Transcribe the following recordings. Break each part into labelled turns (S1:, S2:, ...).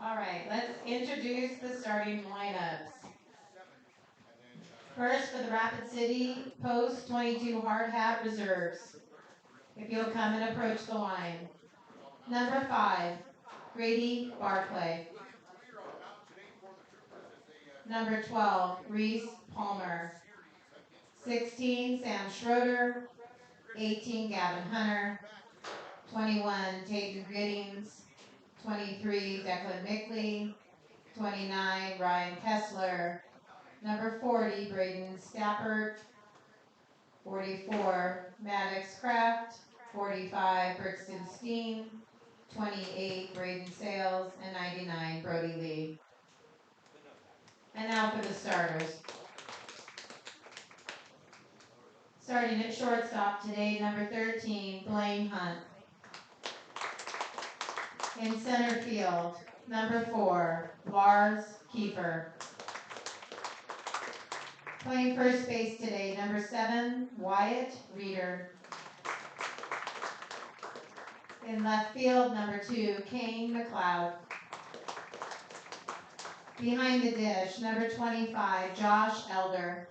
S1: All right, let's introduce the starting lineups. First, for the Rapid City Post 22 Hard Hat Reserves. If you'll come and approach the line. Number 5, Grady Barclay. Number 12, Reese Palmer. 16, Sam Schroeder. 18, Gavin Hunter. 21, Tayden Giddings. 23, Declan Mickley. 29, Ryan Kessler. Number 40, Braden Stappert. 44, Maddox Kraft. 45, Brixton Steen. 28, Braden Sales. And 99, Brody Lee. And now for the starters. Starting at shortstop today, number 13, Blaine Hunt. In center field, number 4, Lars Kiefer. Playing first base today, number 7, Wyatt Reeder. In left field, number 2, Kane McLeod. Behind the dish, number 25, Josh Elder.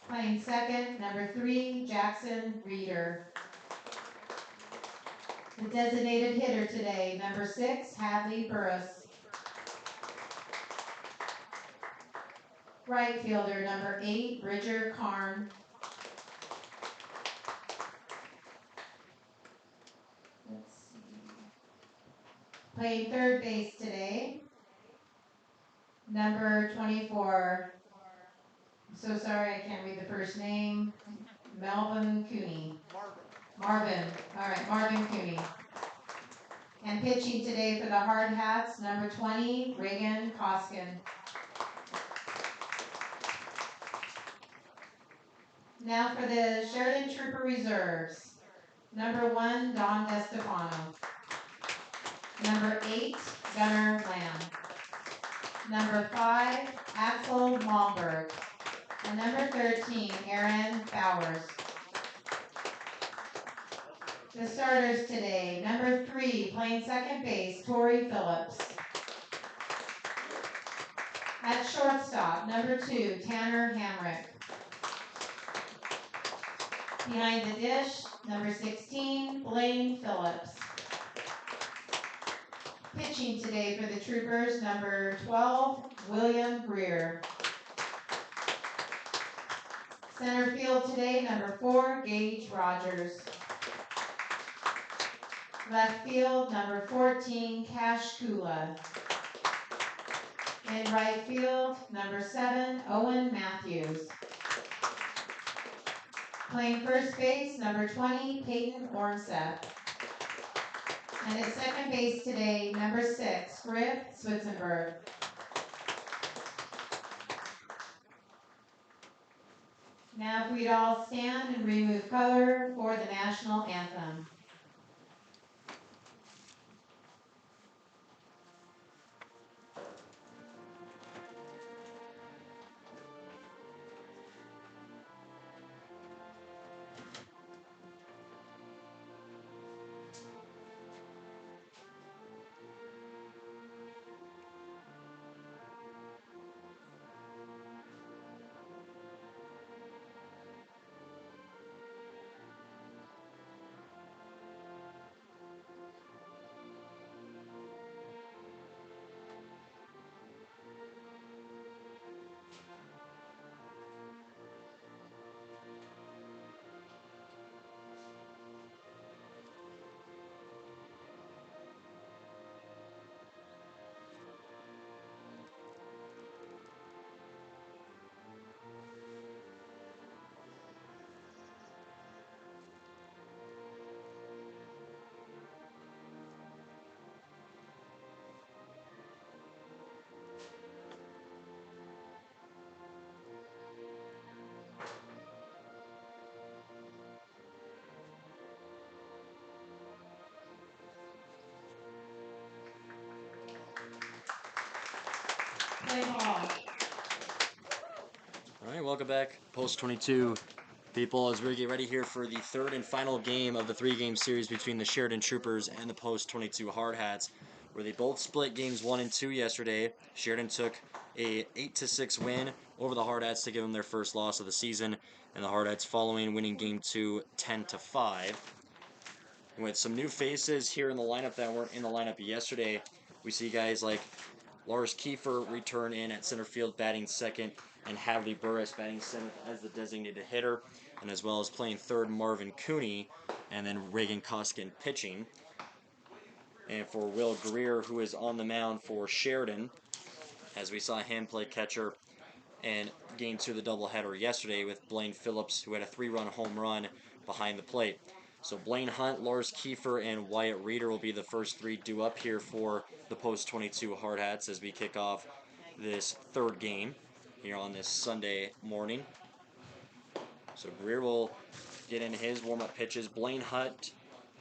S1: Playing second, number 3, Jackson Reeder. The designated hitter today, number 6, Hadley Burris. Right fielder, number 8, Bridger Karn. Let's see. Playing third base today, number 24. I'm so sorry I can't read the first name. Melvin Cooney. Marvin. All right, Marvin Cooney. And pitching today for the Hardhats, number 20, Reagan Koskin. Now for the Sheridan Trooper Reserves. Number 1, Don DeStefano. Number 8, Gunnar Lamb. Number 5, Axel Malmberg. And number 13, Aaron Bowers. The starters today, number 3, playing second base, Torrey Phillips. At shortstop, number 2, Tanner Hamrick. Behind the dish, number 16, Blaine Phillips. Pitching today for the Troopers, number 12, William Greer. Center field today, number 4, Gage Rogers. Left field, number 14, Cash Kula. In right field, number 7, Owen Matthews. Playing first base, number 20, Peyton Ornseth. And at second base today, number 6, Griff Switzenberg. Now if we'd all stand and remove color for the national anthem. Play ball.
S2: All right, welcome back. Post 22 People, as we get ready here for the third and final game of the three-game series between the Sheridan Troopers and the Post 22 Hardhats, where they both split games 1 and 2 yesterday. Sheridan took a 8-6 win over the Hardhats to give them their first loss of the season, and the Hardhats following winning game 2 10-5. With some new faces here in the lineup that weren't in the lineup yesterday, we see guys like Lars Kiefer return in at center field batting second, and Hadley Burris batting seventh as the designated hitter, and as well as playing third Marvin Cooney, and then Reagan Koskin pitching. And for Will Greer, who is on the mound for Sheridan, as we saw him play catcher and game 2 of the doubleheader yesterday with Blaine Phillips, who had a 3-run home run behind the plate. So Blaine Hunt, Lars Kiefer, and Wyatt Reeder will be the first 3 due up here for the Post 22 Hardhats as we kick off this third game here on this Sunday morning. So Greer will get in his warm-up pitches. Blaine Hunt,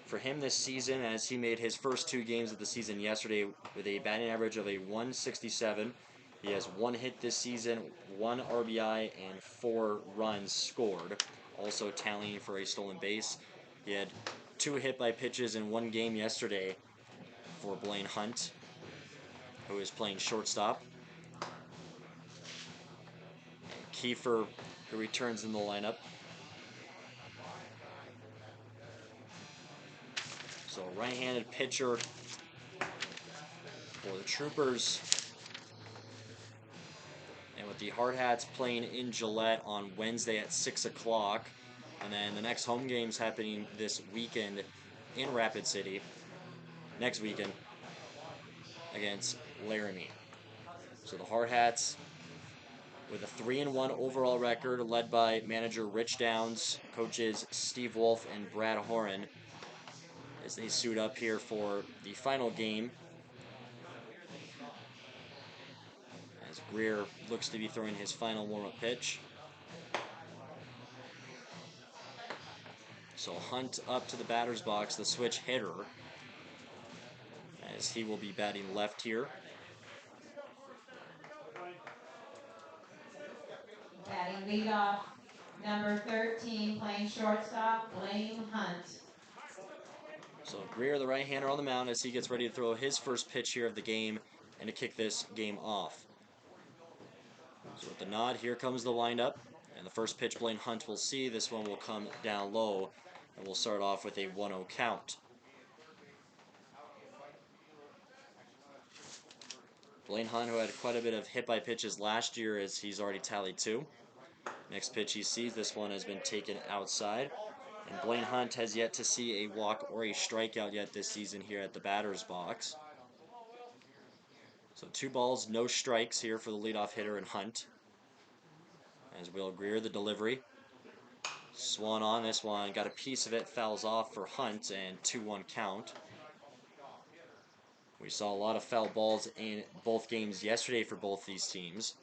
S2: for him this season, as he made his first 2 games of the season yesterday with a batting average of a 167. He has 1 hit this season, 1 RBI, and 4 runs scored, also tallying for a stolen base. He had 2 hit by pitches in 1 game yesterday for Blaine Hunt, who is playing shortstop. And Kiefer, who returns in the lineup. So right-handed pitcher for the Troopers. And with the Hardhats playing in Gillette on Wednesday at 6 o'clock. And then the next home game's happening this weekend in Rapid City. Next weekend against Laramie. So the Hardhats with a 3-1 overall record, led by manager Rich Downs, coaches Steve Wolf and Brad Horan, as they suit up here for the final game. As Greer looks to be throwing his final warm-up pitch. So Hunt up to the batter's box, the switch hitter, as he will be batting left here.
S1: Batting leadoff, number 13, playing shortstop, Blaine Hunt.
S2: So Greer, the right-hander, on the mound as he gets ready to throw his first pitch here of the game and to kick this game off. So with the nod, here comes the windup. And the first pitch Blaine Hunt will see. This one will come down low, and we'll start off with a 1-0 count. Blaine Hunt, who had quite a bit of hit by pitches last year, as he's already tallied 2. Next pitch he sees, this one has been taken outside. And Blaine Hunt has yet to see a walk or a strikeout yet this season here at the batter's box. So 2 balls, no strikes here for the leadoff hitter and Hunt. As Will Greer, the delivery. Swung on, this one got a piece of it, fouls off for Hunt, and 2-1 count. We saw a lot of foul balls in both games yesterday for both these teams.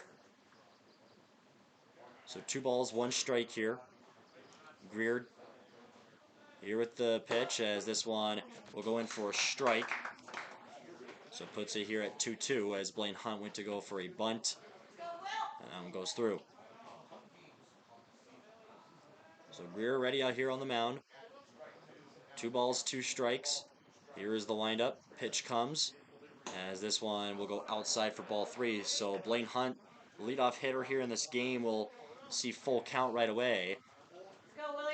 S2: So 2 balls, 1 strike here. Greer here with the pitch, as this one will go in for a strike. So puts it here at 2-2 as Blaine Hunt went to go for a bunt. And that one goes through. So Greer ready out here on the mound. 2 balls, 2 strikes. Here is the windup. Pitch comes, as this one will go outside for ball 3. So Blaine Hunt, leadoff hitter here in this game, will see full count right away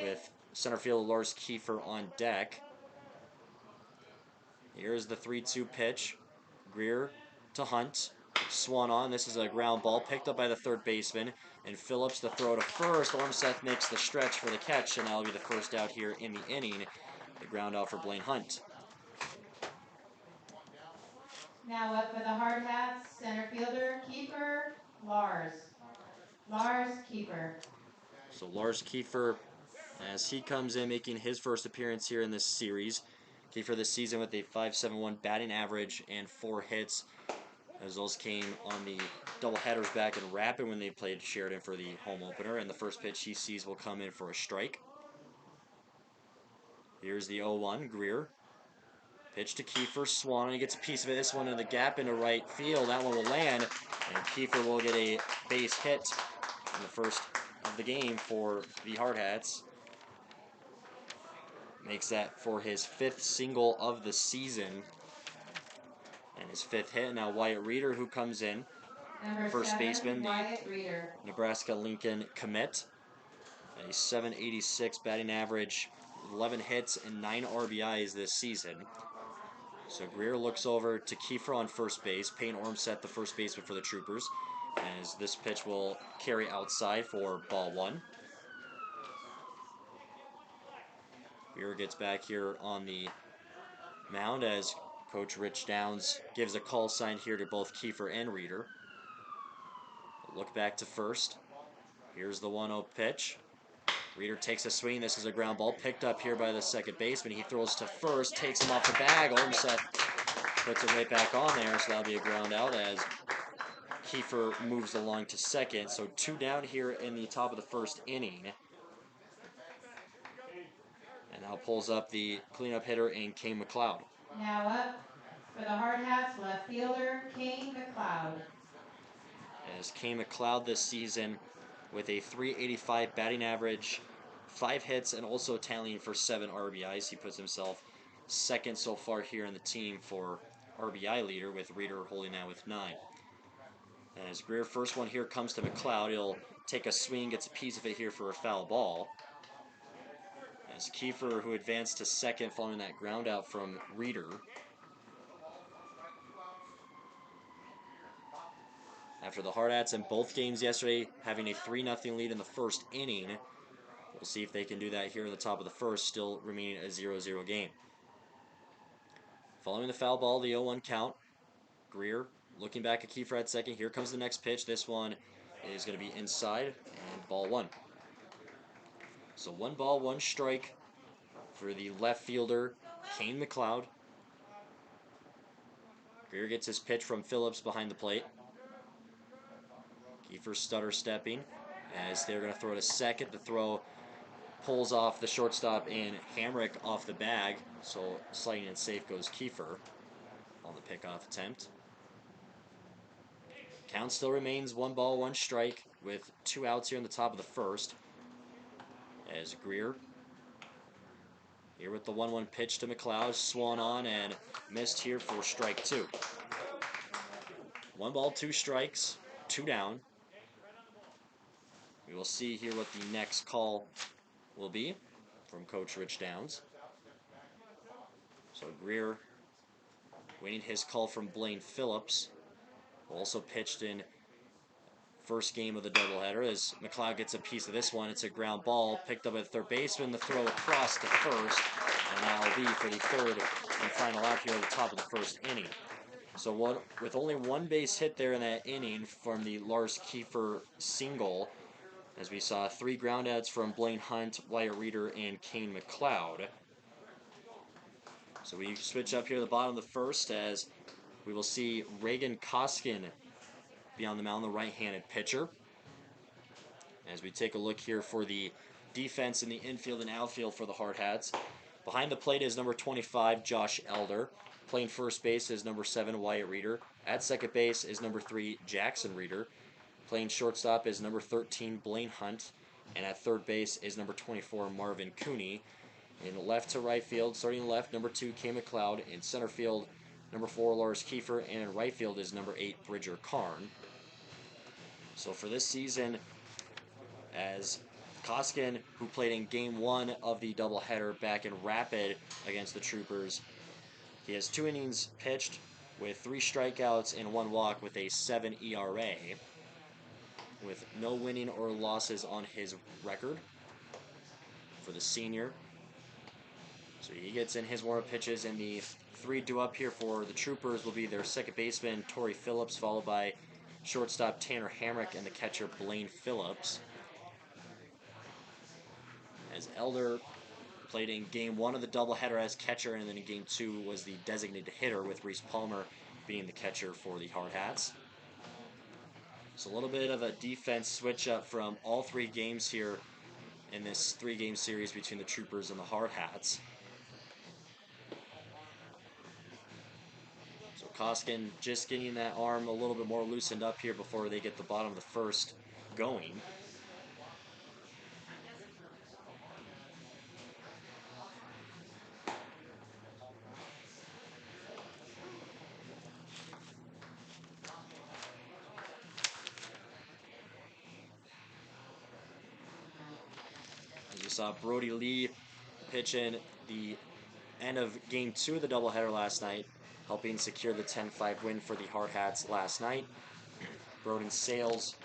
S2: with center fielder Lars Kiefer on deck. Here's the 3-2 pitch. Greer to Hunt. Swung on. This is a ground ball picked up by the third baseman. And Phillips the throw to first. Ormseth makes the stretch for the catch, and that'll be the first out here in the inning. The ground out for Blaine Hunt.
S1: Now up for the Hardhats, center fielder, Kiefer, Lars. Lars Kiefer.
S2: So Lars Kiefer, as he comes in, making his first appearance here in this series. Kiefer this season with a .571 batting average and 4 hits. As those came on the doubleheaders back in Rapid when they played Sheridan for the home opener. And the first pitch he sees will come in for a strike. Here's the 0-1, Greer. Pitch to Kiefer, Swan, and he gets a piece of it. This one in the gap into right field. That one will land, and Kiefer will get a base hit in the first of of the game for the Hardhats. Makes that for his 5th single of the season and his 5th hit. Now Wyatt Reeder, who comes in,
S1: Number
S2: first
S1: 7,
S2: baseman, the
S1: Wyatt Reeder.
S2: Nebraska Lincoln commit. A 786 batting average, 11 hits and 9 RBIs this season. So Greer looks over to Kiefer on first base. Payne Ormset, the first baseman for the Troopers, as this pitch will carry outside for ball 1. Greer gets back here on the mound as Coach Rich Downs gives a call sign here to both Kiefer and Reeder. Look back to first. Here's the 1-0 pitch. Reeder takes a swing. This is a ground ball picked up here by the second baseman. He throws to first, takes him off the bag. Olmstead puts it right back on there, so that'll be a ground out as Kiefer moves along to second. So 2 down here in the top of the first inning. And now pulls up the cleanup hitter in Kane McLeod.
S1: Now up for the Hardhats, left fielder Kane McLeod.
S2: As Kane McLeod this season with a .385 batting average, 5 hits, and also tallying for 7 RBIs. He puts himself second so far here in the team for RBI leader, with Reeder holding that with 9. As Greer, first one here comes to McLeod. He'll take a swing, gets a piece of it here for a foul ball. As Kiefer, who advanced to second following that ground out from Reeder. After the Hardhats in both games yesterday having a 3-0 lead in the first inning, we'll see if they can do that here in the top of the first, still remaining a 0-0 game. Following the foul ball, the 0-1 count. Greer looking back at Kiefer at second. Here comes the next pitch. This one is going to be inside, and ball 1. So 1 ball, 1 strike for the left fielder, Kane McLeod. Greer gets his pitch from Phillips behind the plate. Kiefer stutter stepping as they're going to throw to second. The throw pulls off the shortstop and Hamrick off the bag. So sliding in safe goes Kiefer on the pickoff attempt. Count still remains 1 ball, 1 strike with 2 outs here in the top of the first. As Greer here with the 1-1 pitch to McLeod, swung on and missed here for strike 2. 1 ball, 2 strikes, 2 down. We will see here what the next call will be from Coach Rich Downs. So Greer waiting his call from Blaine Phillips, who also pitched in first game of the doubleheader. As McLeod gets a piece of this one, it's a ground ball picked up at third baseman. The throw across to first, and that'll be for the third and final out here at the top of the first inning. So with only 1 base hit there in that inning from the Lars Kiefer single, as we saw 3 groundouts from Blaine Hunt, Wyatt Reeder, and Kane McLeod. So we switch up here at the bottom of the first as we will see Reagan Koskin be on the mound, the right-handed pitcher. As we take a look here for the defense in the infield and outfield for the Hardhats. Behind the plate is number 25, Josh Elder. Playing first base is number 7, Wyatt Reeder. At second base is number 3, Jackson Reeder. Playing shortstop is number 13, Blaine Hunt. And at third base is number 24, Marvin Cooney. In left to right field, starting left, number 2, Kane McLeod. In center field, number 4, Lars Kiefer. And in right field is number 8, Bridger Karn. So for this season, as Koskin, who played in Game 1 of the doubleheader back in Rapid against the Troopers, he has 2 innings pitched with 3 strikeouts and 1 walk with a 7 ERA, with no winning or losses on his record for the senior. So he gets in his warm-up pitches, and the 3 due up here for the Troopers will be their second baseman, Torrey Phillips, followed by shortstop Tanner Hamrick and the catcher Blaine Phillips. As Elder played in Game 1 of the doubleheader as catcher, and then in Game 2 was the designated hitter, with Reese Palmer being the catcher for the Hardhats. So a little bit of a defense switch up from all 3 games here in this 3-game series between the Troopers and the Hardhats. So Koskin just getting that arm a little bit more loosened up here before they get the bottom of the first going. saw Brody Lee pitch in the end of Game 2 of the doubleheader last night, helping secure the 10-5 win for the Hardhats last night. Broden Sales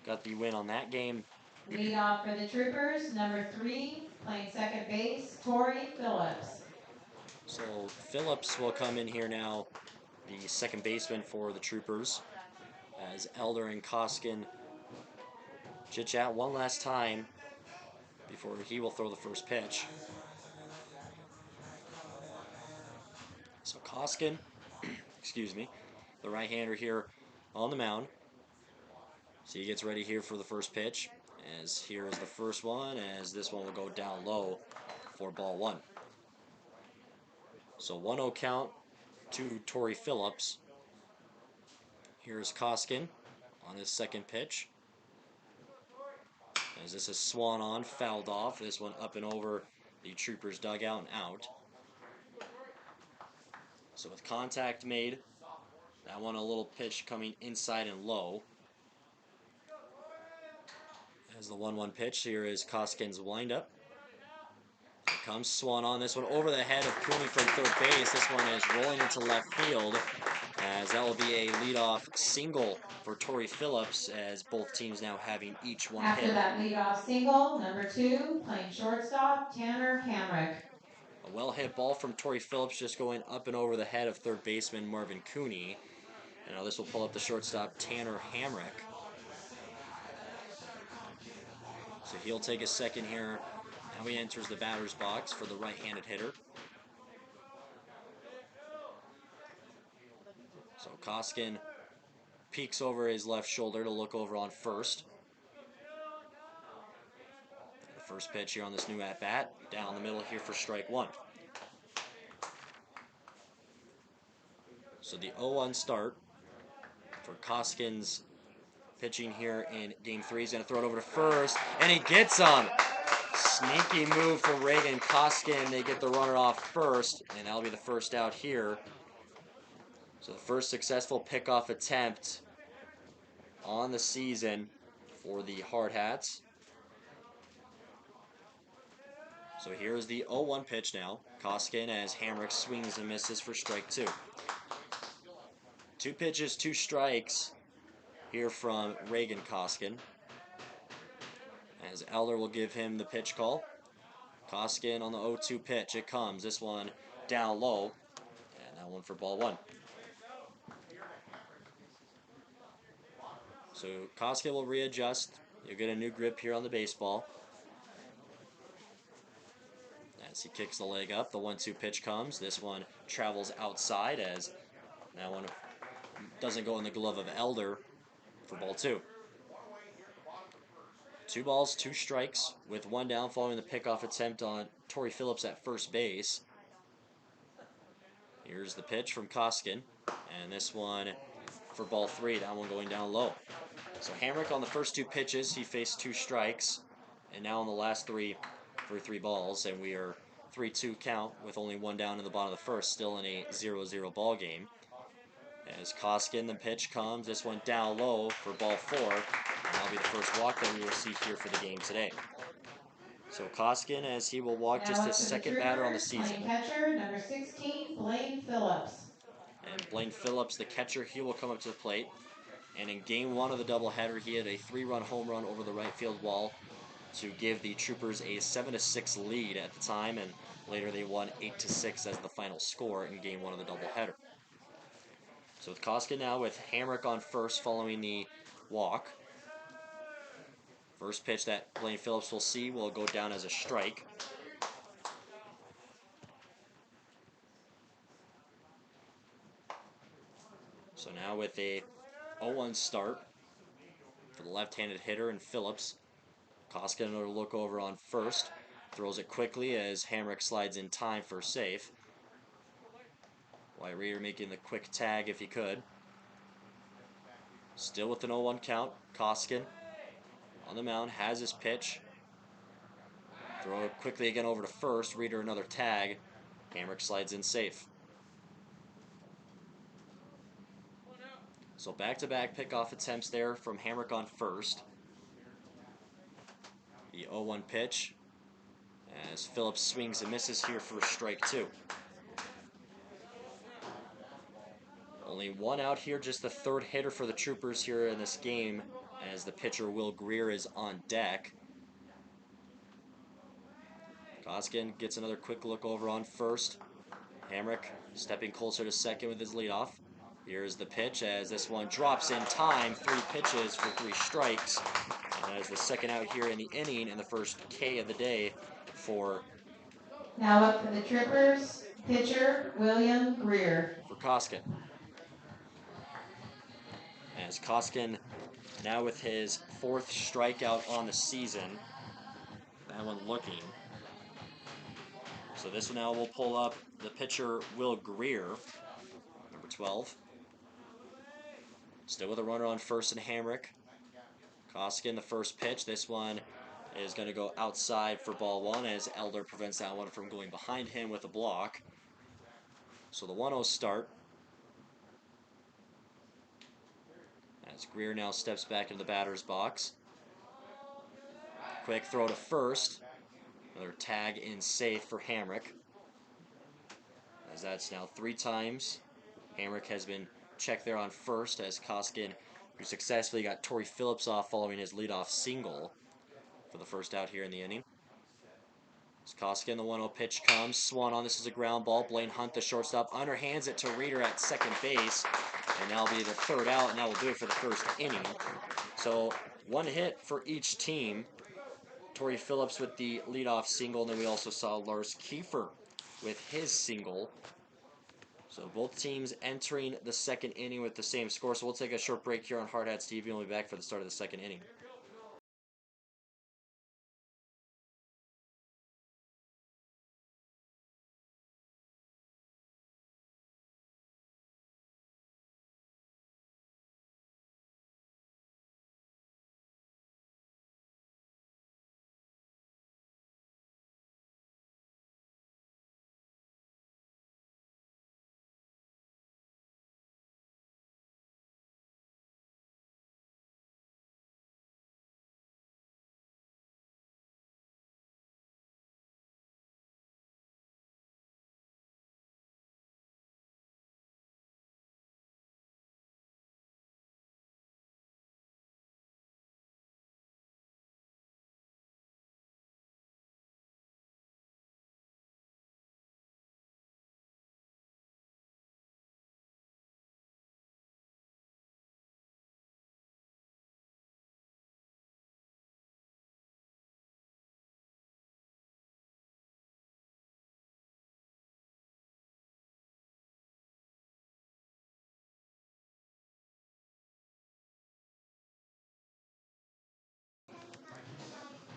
S2: got the win on that game.
S1: Lead off for the Troopers, number 3, playing second base, Tori Phillips.
S2: So Phillips will come in here now, the second baseman for the Troopers, as Elder and Koskin chit-chat one last time before he will throw the first pitch. So Koskin, excuse me, the right-hander here on the mound. So he gets ready here for the first pitch, as here is the first one, as this one will go down low for ball 1. So 1-0 count to Tori Phillips. Here's Koskin on his second pitch. As this is swung on, fouled off. This one up and over the Troopers' dugout and out. So with contact made, that one a little pitch coming inside and low. As the 1-1 pitch, here is Koskin's windup. Here comes swung on. This one over the head of Cooney from third base. This one is rolling into left field, as that will be a leadoff single for Tori Phillips, as both teams now having each one
S1: After
S2: hit.
S1: that leadoff single, number 2, playing shortstop, Tanner Hamrick.
S2: A well-hit ball from Tori Phillips, just going up and over the head of third baseman Marvin Cooney. And now this will pull up the shortstop, Tanner Hamrick. So he'll take a second here. Now he enters the batter's box for the right-handed hitter. So Koskin peeks over his left shoulder to look over on first. The first pitch here on this new at-bat, down the middle here for strike 1. So the 0-1 start for Koskin's pitching here in Game 3. He's going to throw it over to first, and he gets him. Sneaky move for Reagan Koskin. They get the runner off first, and that'll be the first out here. So the first successful pickoff attempt on the season for the Hardhats. So here's the 0-1 pitch now. Koskin as Hamrick swings and misses for strike 2. 2 pitches, 2 strikes here from Reagan Koskin, as Elder will give him the pitch call. Koskin on the 0-2 pitch. It comes. This one down low, and that one for ball 1. So Koskin will readjust. You'll get a new grip here on the baseball. As he kicks the leg up, the 1-2 pitch comes. This one travels outside, as that one doesn't go in the glove of Elder for ball 2. 2 balls, 2 strikes, with 1 down following the pickoff attempt on Tori Phillips at first base. Here's the pitch from Koskin, and this one for ball 3, that one going down low. So Hamrick on the first 2 pitches, he faced 2 strikes, and now on the last 3 for 3 balls, and we are 3-2 count with only 1 down in the bottom of the first, still in a 0-0 ball game. As Koskin, the pitch comes, this one down low for ball 4, and that'll be the first walk that we will see here for the game today. So Koskin, as he will walk just his second batter on the season.
S1: Catcher, number 16, Blaine Phillips.
S2: And Blaine Phillips, the catcher, he will come up to the plate. And in Game 1 of the doubleheader, he had a 3-run home run over the right field wall to give the Troopers a 7-6 lead at the time, and later they won 8-6 as the final score in Game 1 of the doubleheader. So with Koskin now with Hamrick on first following the walk. First pitch that Blaine Phillips will see will go down as a strike. So now with a 0-1 start for the left-handed hitter and Phillips. Koskin will look over on first. Throws it quickly as Hamrick slides in time for safe. White Reader making the quick tag if he could. Still with an 0-1 count. Koskin on the mound has his pitch. Throw it quickly again over to first. Reader another tag. Hamrick slides in safe. So back-to-back pickoff attempts there from Hamrick on first. The 0-1 pitch as Phillips swings and misses here for strike 2. Only one out here, just the third hitter for the Troopers here in this game, as the pitcher Will Greer is on deck. Koskin gets another quick look over on first. Hamrick stepping closer to second with his leadoff. Here's the pitch as this one drops in time. 3 pitches for 3 strikes. And that is the second out here in the inning and the first K of the day for
S1: Now up for the Troopers, pitcher William Greer.
S2: for Koskin. As Koskin now with his 4th strikeout on the season. That one looking. So this one now will pull up the pitcher Will Greer, number 12. Still with a runner on first and Hamrick. Koskin, the first pitch. This one is going to go outside for ball 1 as Elder prevents that one from going behind him with a block. So the 1-0 start. As Greer now steps back into the batter's box. Quick throw to first. Another tag in safe for Hamrick. As that's now 3 times. Hamrick has been checked there on first as Koskin, who successfully got Torrey Phillips off following his leadoff single for the first out here in the inning. As Koskin, the 1-0 pitch comes. Swan on, this is a ground ball. Blaine Hunt, the shortstop, underhands it to Reeder at second base. And that'll be the third out, and that will do it for the first inning. So 1 hit for each team. Torrey Phillips with the leadoff single, and then we also saw Lars Kiefer with his single. So both teams entering the second inning with the same score. So we'll take a short break here on Hardhats TV, and we'll be back for the start of the second inning.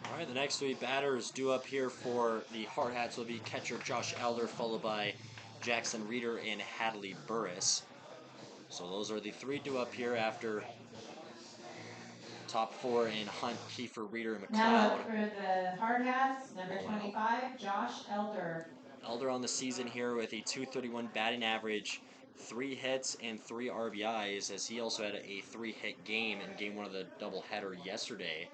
S2: All right, the next 3 batters due up here for the Hardhats will be catcher Josh Elder, followed by Jackson Reeder and Hadley Burris. So those are the 3 due up here after top 4 in Hunt, Kiefer, Reeder, and McLeod.
S1: Now up for the Hardhats, number 25, Josh Elder.
S2: Elder on the season here with a .231 batting average, 3 hits and 3 RBIs, as he also had a 3-hit game in game 1 of the doubleheader yesterday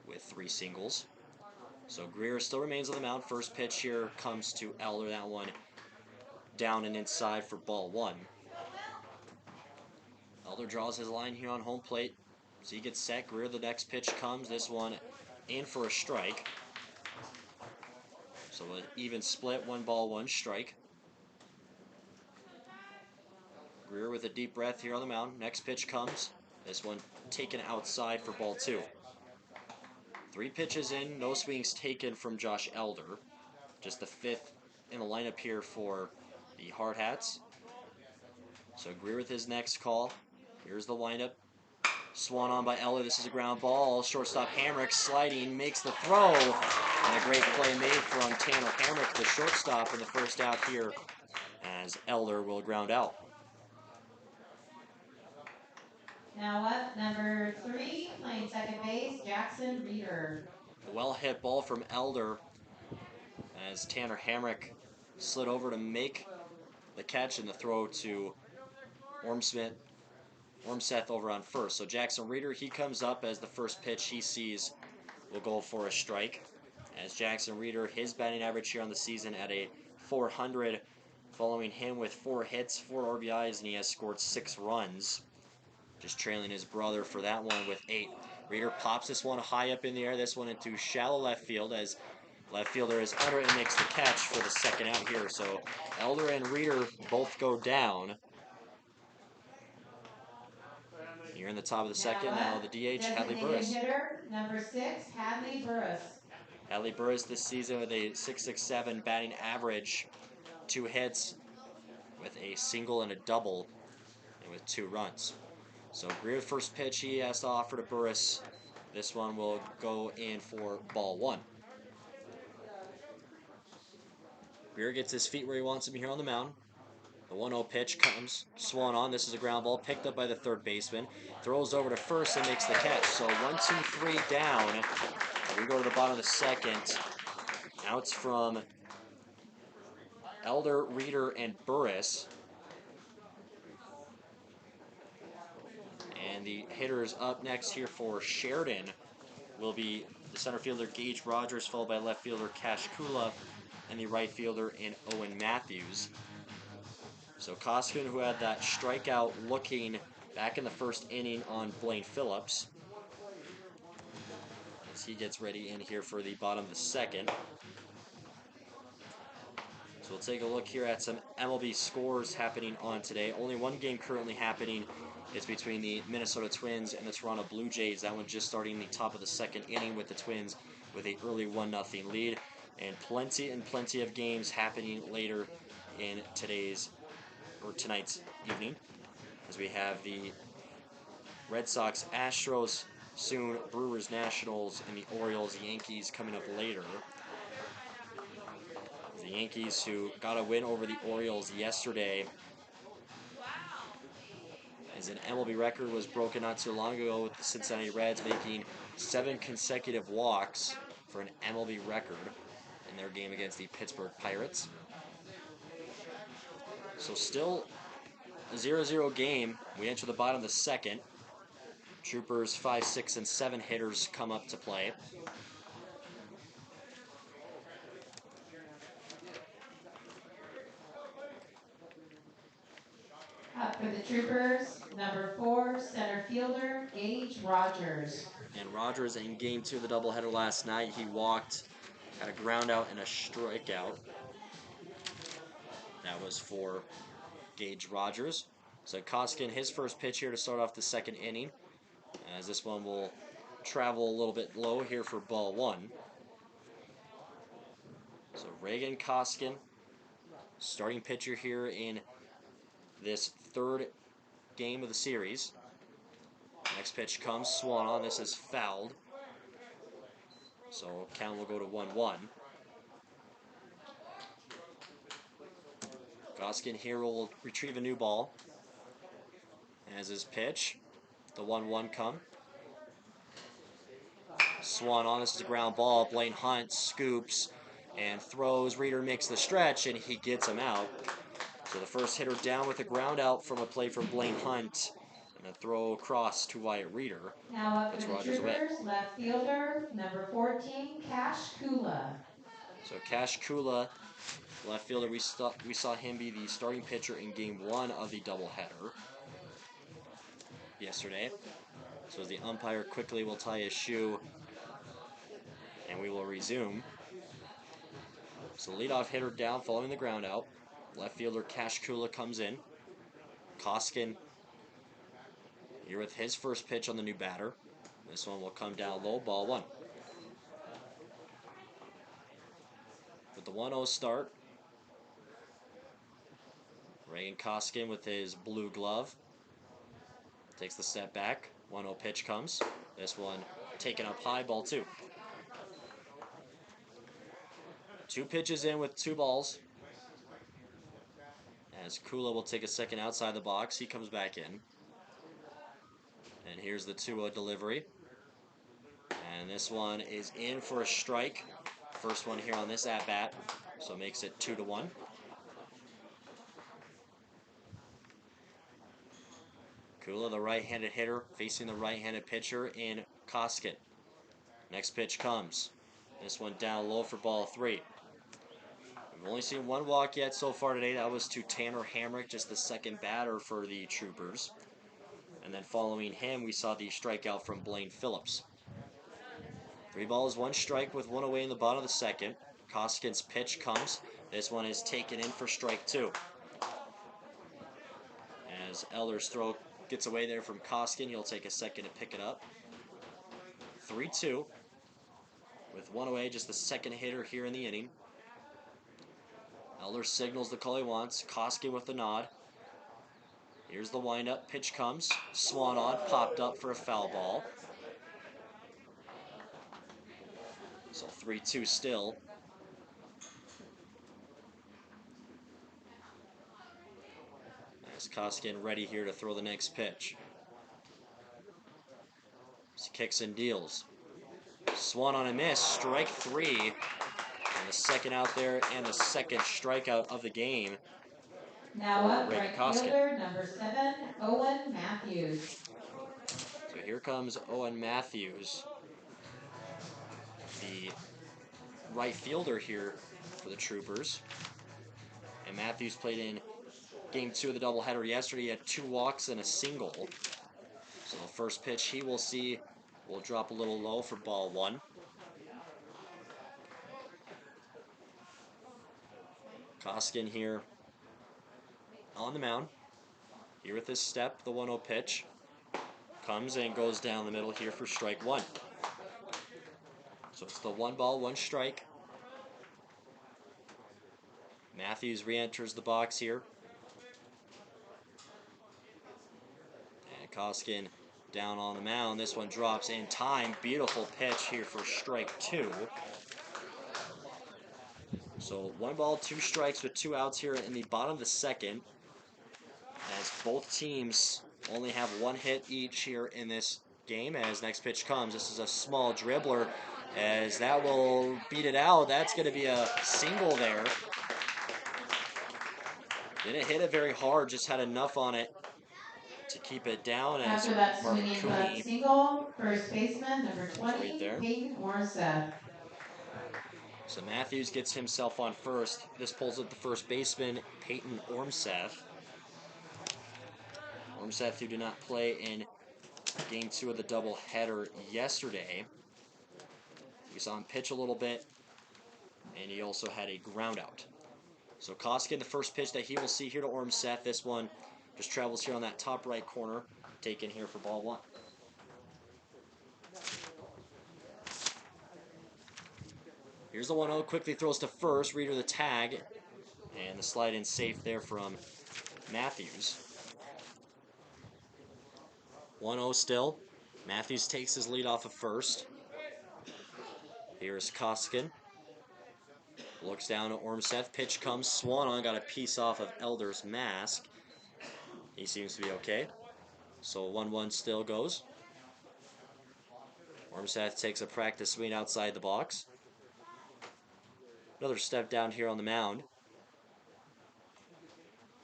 S2: with 3 singles. So Greer still remains on the mound. First pitch here comes to Elder. That one down and inside for ball 1. Elder draws his line here on home plate. So he gets set. Greer, the next pitch comes. This one in for a strike. So an even split, 1 ball, 1 strike. Greer with a deep breath here on the mound. Next pitch comes. This one taken outside for ball 2. 3 pitches in, no swings taken from Josh Elder. Just the 5th in the lineup here for the Hardhats. So Greer with his next call. Here's the windup. Swan on by Elder. This is a ground ball. Shortstop Hamrick sliding, makes the throw. And a great play made from Tanner Hamrick, the shortstop, in the first out here, as Elder will ground out.
S1: Now up, number 3, playing second base, Jackson Reeder.
S2: A well-hit ball from Elder as Tanner Hamrick slid over to make the catch and the throw to Ormseth over on first. So Jackson Reeder, he comes up as the first pitch he sees will go for a strike. As Jackson Reeder, his batting average here on the season at a 400, following him with 4 hits, 4 RBIs, and he has scored 6 runs. Just trailing his brother for that one with 8. Reeder pops this one high up in the air, this one into shallow left field as left fielder is under it and makes the catch for the second out here. So Elder and Reeder both go down. Here in the top of the second, now the DH, Hadley Burris.
S1: Hitter, number 6, Hadley Burris.
S2: Hadley Burris this season with a .667 batting average, 2 hits with a single and a double, and with 2 runs. So Greer, first pitch he has to offer to Burris. This one will go in for ball 1. Greer gets his feet where he wants him here on the mound. The 1-0 pitch comes, swung on. This is a ground ball picked up by the third baseman. Throws over to first and makes the catch. So 1, 2, 3 down. We go to the bottom of the second. Outs from Elder, Reeder, and Burris. And the hitters up next here for Sheridan will be the center fielder Gage Rogers, followed by left fielder Cash Kula, and the right fielder in Owen Matthews. So Koskinen, who had that strikeout looking back in the first inning on Blaine Phillips, as he gets ready in here for the bottom of the second. So we'll take a look here at some MLB scores happening on today. Only one game currently happening. It's between the Minnesota Twins and the Toronto Blue Jays. That one just starting the top of the second inning with the Twins with a early 1-0 lead. And plenty of games happening later in tonight's evening, as we have the Red Sox, Astros, soon Brewers, Nationals, and the Orioles, Yankees coming up later. The Yankees, who got a win over the Orioles yesterday, as an MLB record was broken not too long ago with the Cincinnati Reds making 7 consecutive walks for an MLB record in their game against the Pittsburgh Pirates. So still a 0-0 game. We enter the bottom of the second. Troopers 5, 6, and 7 hitters come up to play.
S1: Up for the Troopers, number 4, center fielder Gage Rogers.
S2: And Rogers in game 2 of the doubleheader last night, he walked, had a ground out and a strikeout. That was for Gage Rogers. So Koskinen, his first pitch here to start off the second inning, as this one will travel a little bit low here for ball 1. So Reagan Koskinen, starting pitcher here in this third game of the series. Next pitch comes, swung on. This is fouled. So count will go to 1-1. Koskinen here will retrieve a new ball. As his pitch, the 1-1 come. Swung on. This is a ground ball. Blaine Hunt scoops and throws. Reeder makes the stretch, and he gets him out. So the first hitter down with a ground out from a play from Blaine Hunt. And a throw across to Wyatt Reeder.
S1: Now up for the Troopers, left fielder, number 14, Cash Kula.
S2: So Cash Kula, left fielder, we saw him be the starting pitcher in game 1 of the doubleheader yesterday. So as the umpire quickly will tie his shoe, and we will resume. So leadoff hitter down following the ground out. Left fielder Cash Kula comes in. Koskinen here with his first pitch on the new batter. This one will come down low, ball 1. With the 1-0 start, Reagan Koskinen with his blue glove takes the step back. 1-0 pitch comes. This one taken up high, ball 2. 2 pitches in with 2 balls. As Kula will take a second outside the box, he comes back in. And here's the 2-0 delivery. And this one is in for a strike. First one here on this at-bat. So makes it 2-1. Kula, the right-handed hitter, facing the right-handed pitcher in Koskinen. Next pitch comes. This one down low for ball 3. We've only seen one walk yet so far today. That was to Tanner Hamrick, just the second batter for the Troopers. And then following him, we saw the strikeout from Blaine Phillips. 3 balls, 1 strike with 1 away in the bottom of the second. Koskin's pitch comes. This one is taken in for strike 2. As Elder's throw gets away there from Koskin, he'll take a second to pick it up. 3-2. With 1 away, just the second hitter here in the inning. Elder signals the call he wants. Koskin with the nod. Here's the windup. Pitch comes. Swan on. Popped up for a foul ball. So 3-2 still. As Koskin ready here to throw the next pitch. He kicks and deals. Swan on a miss. Strike 3. And the second out there and the second strikeout of the game.
S1: Now up, right fielder, number 7, Owen Matthews.
S2: So here comes Owen Matthews, the right fielder here for the Troopers. And Matthews played in game 2 of the doubleheader yesterday. He had 2 walks and a single. So the first pitch he will see will drop a little low for ball 1. Koskin here on the mound. Here with his step, the 1-0 pitch. Comes and goes down the middle here for strike 1. So it's the 1 ball, 1 strike. Matthews re-enters the box here. And Koskin down on the mound. This one drops in time. Beautiful pitch here for strike 2. So 1 ball, 2 strikes with 2 outs here in the bottom of the second. As both teams only have 1 hit each here in this game. As next pitch comes, this is a small dribbler. As that will beat it out. That's going to be a single there. Didn't hit it very hard, just had enough on it to keep it down. As
S1: After that
S2: Marvin
S1: swinging
S2: Cooney
S1: single, first baseman, number 20,
S2: right there.
S1: Peyton Orseth.
S2: So Matthews gets himself on first. This pulls up the first baseman, Peyton Ormseth. Ormseth, who did not play in game 2 of the doubleheader yesterday. We saw him pitch a little bit, and he also had a ground out. So Koskin, the first pitch that he will see here to Ormseth. This one just travels here on that top right corner, taken here for ball 1. Here's the 1-0, quickly throws to first, Reader the tag, and the slide in safe there from Matthews. 1-0 still. Matthews takes his lead off of first. Here's Koskin. Looks down at Ormseth. Pitch comes. Swan on. Got a piece off of Elder's mask. He seems to be okay. So 1-1 still goes. Ormseth takes a practice swing outside the box. Another step down here on the mound.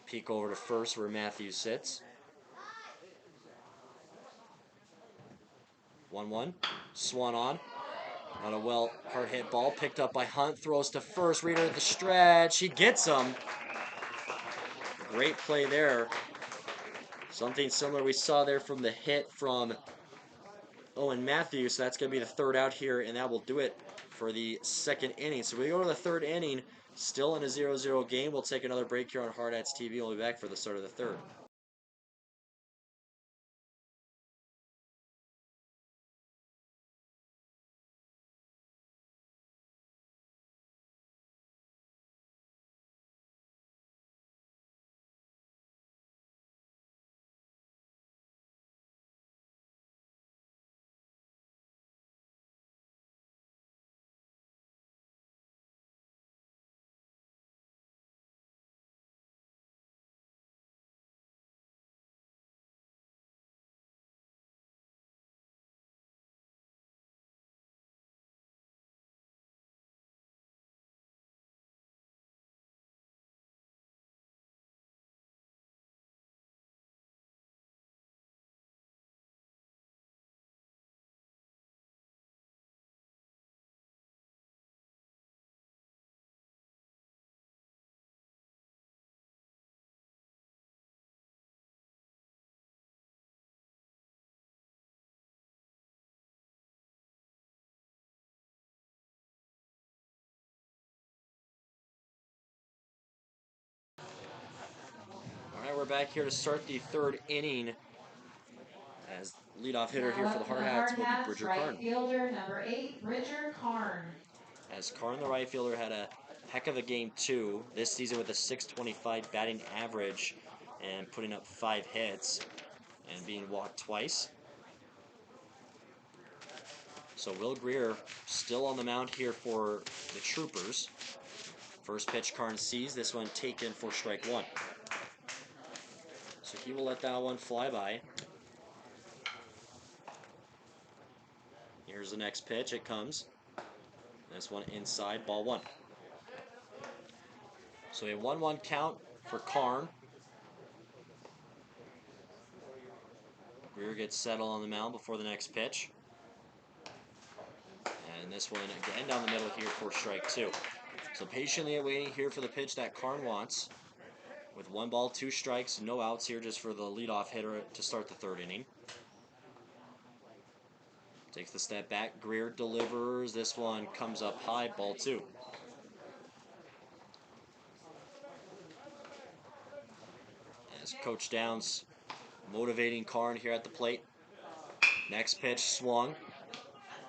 S2: Peek over to first where Matthews sits. 1-1. Swan on. Not a hard hit ball. Picked up by Hunt. Throws to first. Reader at the stretch. He gets him. Great play there. Something similar we saw there from the hit from Owen Matthews. So that's going to be the 3rd out here, and that will do it for the 2nd inning. So we go to the 3rd inning, still in a 0-0 game. We'll take another break here on Hardhats TV. We'll be back for the start of the 3rd. we're back here to start the third inning. As leadoff hitter
S1: Now
S2: here for the
S1: up
S2: Hard Hats will be
S1: Hats,
S2: Bridger
S1: right
S2: Karn.
S1: fielder number 8, Bridger Karn.
S2: As Karn, the right fielder, had a heck of a game too this season with a .625 batting average and putting up 5 hits and being walked twice. So Will Greer still on the mound here for the Troopers. First pitch Karn sees, this one taken for strike 1. So he will let that one fly by. Here's the next pitch, it comes. This one inside, ball 1. So a 1-1 count for Karn. Greer gets settled on the mound before the next pitch. And this one again down the middle here for strike 2. So patiently waiting here for the pitch that Karn wants. With 1 ball, 2 strikes, no outs here just for the leadoff hitter to start the third inning. Takes the step back, Greer delivers. This one comes up high, ball 2. As Coach Downs motivating Karn here at the plate. Next pitch swung.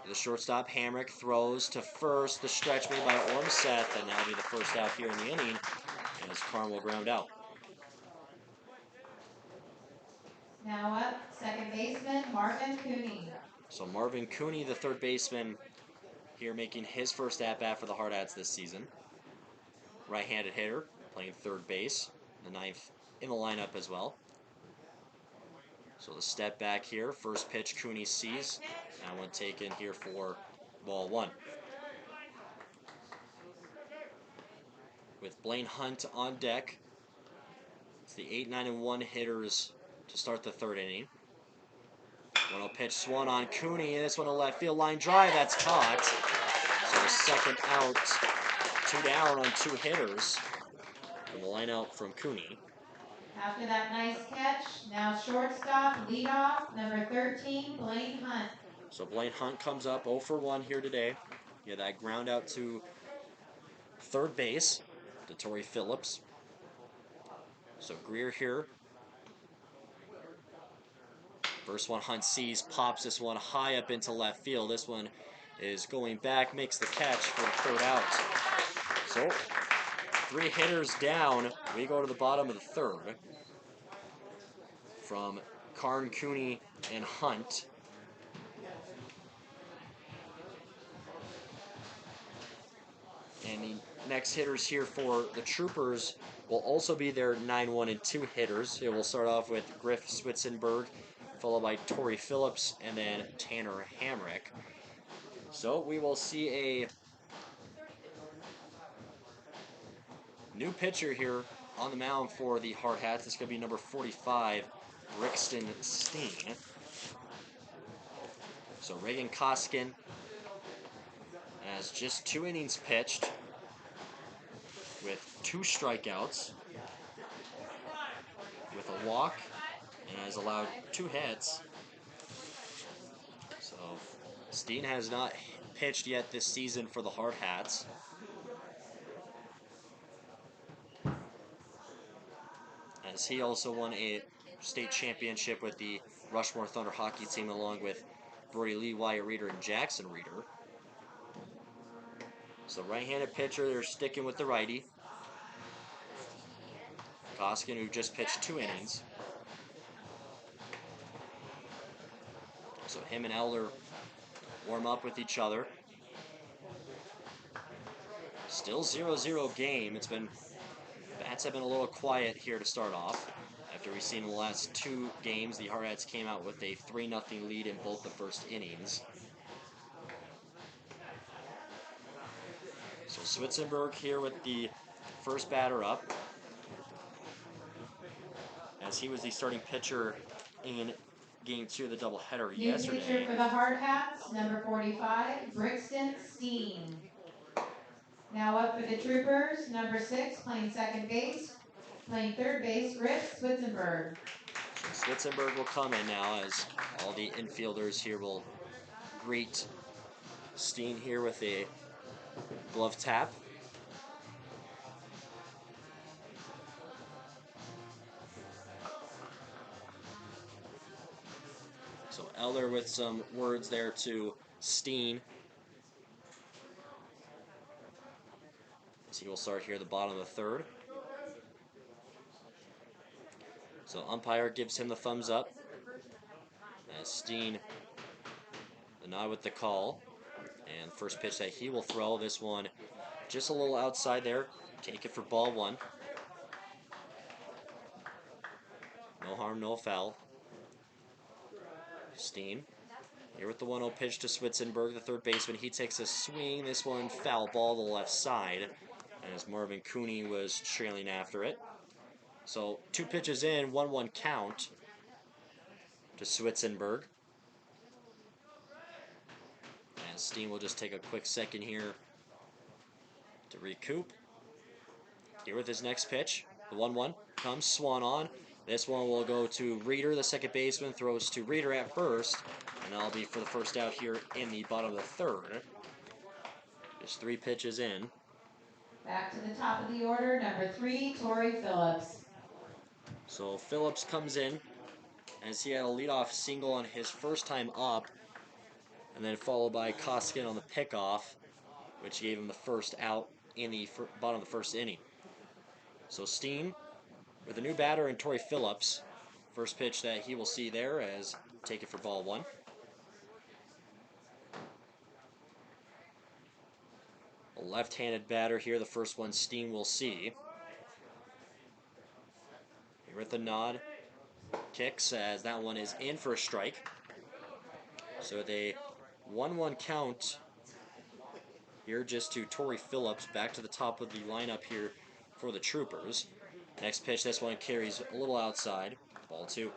S2: The shortstop Hamrick throws to first. The stretch made by Ormseth, and that'll be the first out here in the inning as Karn will ground out.
S1: Now up second baseman Marvin Cooney.
S2: So Marvin Cooney, the third baseman, here making his first at-bat for the Hard Hats this season. Right-handed hitter, playing third base, the 9th in the lineup as well. So the step back here, first pitch Cooney sees. That one taken here for ball 1. With Blaine Hunt on deck, it's the 8, 9, and 1 hitters to start the third inning. 1-0 pitch swung on Cooney, and this one a left field line drive, that's caught. So the second out, 2 down on 2 hitters. And the line out from Cooney.
S1: After that nice catch, now shortstop, leadoff, number 13, Blaine Hunt.
S2: So Blaine Hunt comes up 0 for 1 here today. Yeah, that ground out to third base to Torrey Phillips. So Greer here. First one Hunt sees, pops this one high up into left field. This one is going back, makes the catch for the third out. So 3 hitters down. We go to the bottom of the third. From Karn, Cooney, and Hunt. And the next hitters here for the Troopers will also be their 9, 1, and 2 hitters. It will start off with Griff Switzenberg, followed by Torrey Phillips, and then Tanner Hamrick. So we will see a new pitcher here on the mound for the Hard Hats. It's going to be number 45, Brixton Steen. So Reagan Koskin has just 2 innings pitched with 2 strikeouts, with a walk, and has allowed 2 hits. So Steen has not pitched yet this season for the Hard Hats. As he also won a state championship with the Rushmore Thunder hockey team along with Brody Lee, Wyatt Reeder, and Jackson Reeder. So right-handed pitcher, they're sticking with the righty. Koskin, who just pitched 2 innings. So him and Elder warm up with each other. Still 0-0 game. Bats have been a little quiet here to start off. After we've seen the last 2 games, the Hard Hats came out with a 3-0 lead in both the first innings. So Switzenberg here with the first batter up, as he was the starting pitcher in Game 2 of the doubleheader
S1: New
S2: yesterday.
S1: pitcher for the Hard Hats, number 45, Brixton Steen. Now up for the Troopers, number 6, playing second base, playing third base, Griff Switzenberg.
S2: Switzenberg will come in now as all the infielders here will greet Steen here with a glove tap. So Eller with some words there to Steen. As he will start here at the bottom of the third. So umpire gives him the thumbs up. As Steen, the nod with the call. And the first pitch that he will throw, this one just a little outside there. Take it for ball one. No harm, no foul. Steen here with the 1-0 pitch to Switzenberg, the third baseman. He takes a swing. This one foul ball to the left side, as Marvin Cooney was trailing after it. So 2 pitches in, 1-1 count to Switzenberg. And Steen will just take a quick second here to recoup. Here with his next pitch, the 1-1 comes Swan on. This one will go to Reeder, the second baseman, throws to Reeder at first, and that'll be for the first out here in the bottom of the third. Just 3 pitches in.
S1: Back to the top of the order, number 3, Torrey Phillips.
S2: So Phillips comes in as he had a leadoff single on his first time up, and then followed by Koskin on the pickoff, which gave him the first out in the bottom of the first inning. So Steen with a new batter in Torrey Phillips. First pitch that he will see there as take it for ball one. A left-handed batter here, the first one Steen will see. Here with the nod, kicks as that one is in for a strike. So with a 1-1 count here just to Torrey Phillips, back to the top of the lineup here for the Troopers. Next pitch, this one carries a little outside, ball 2.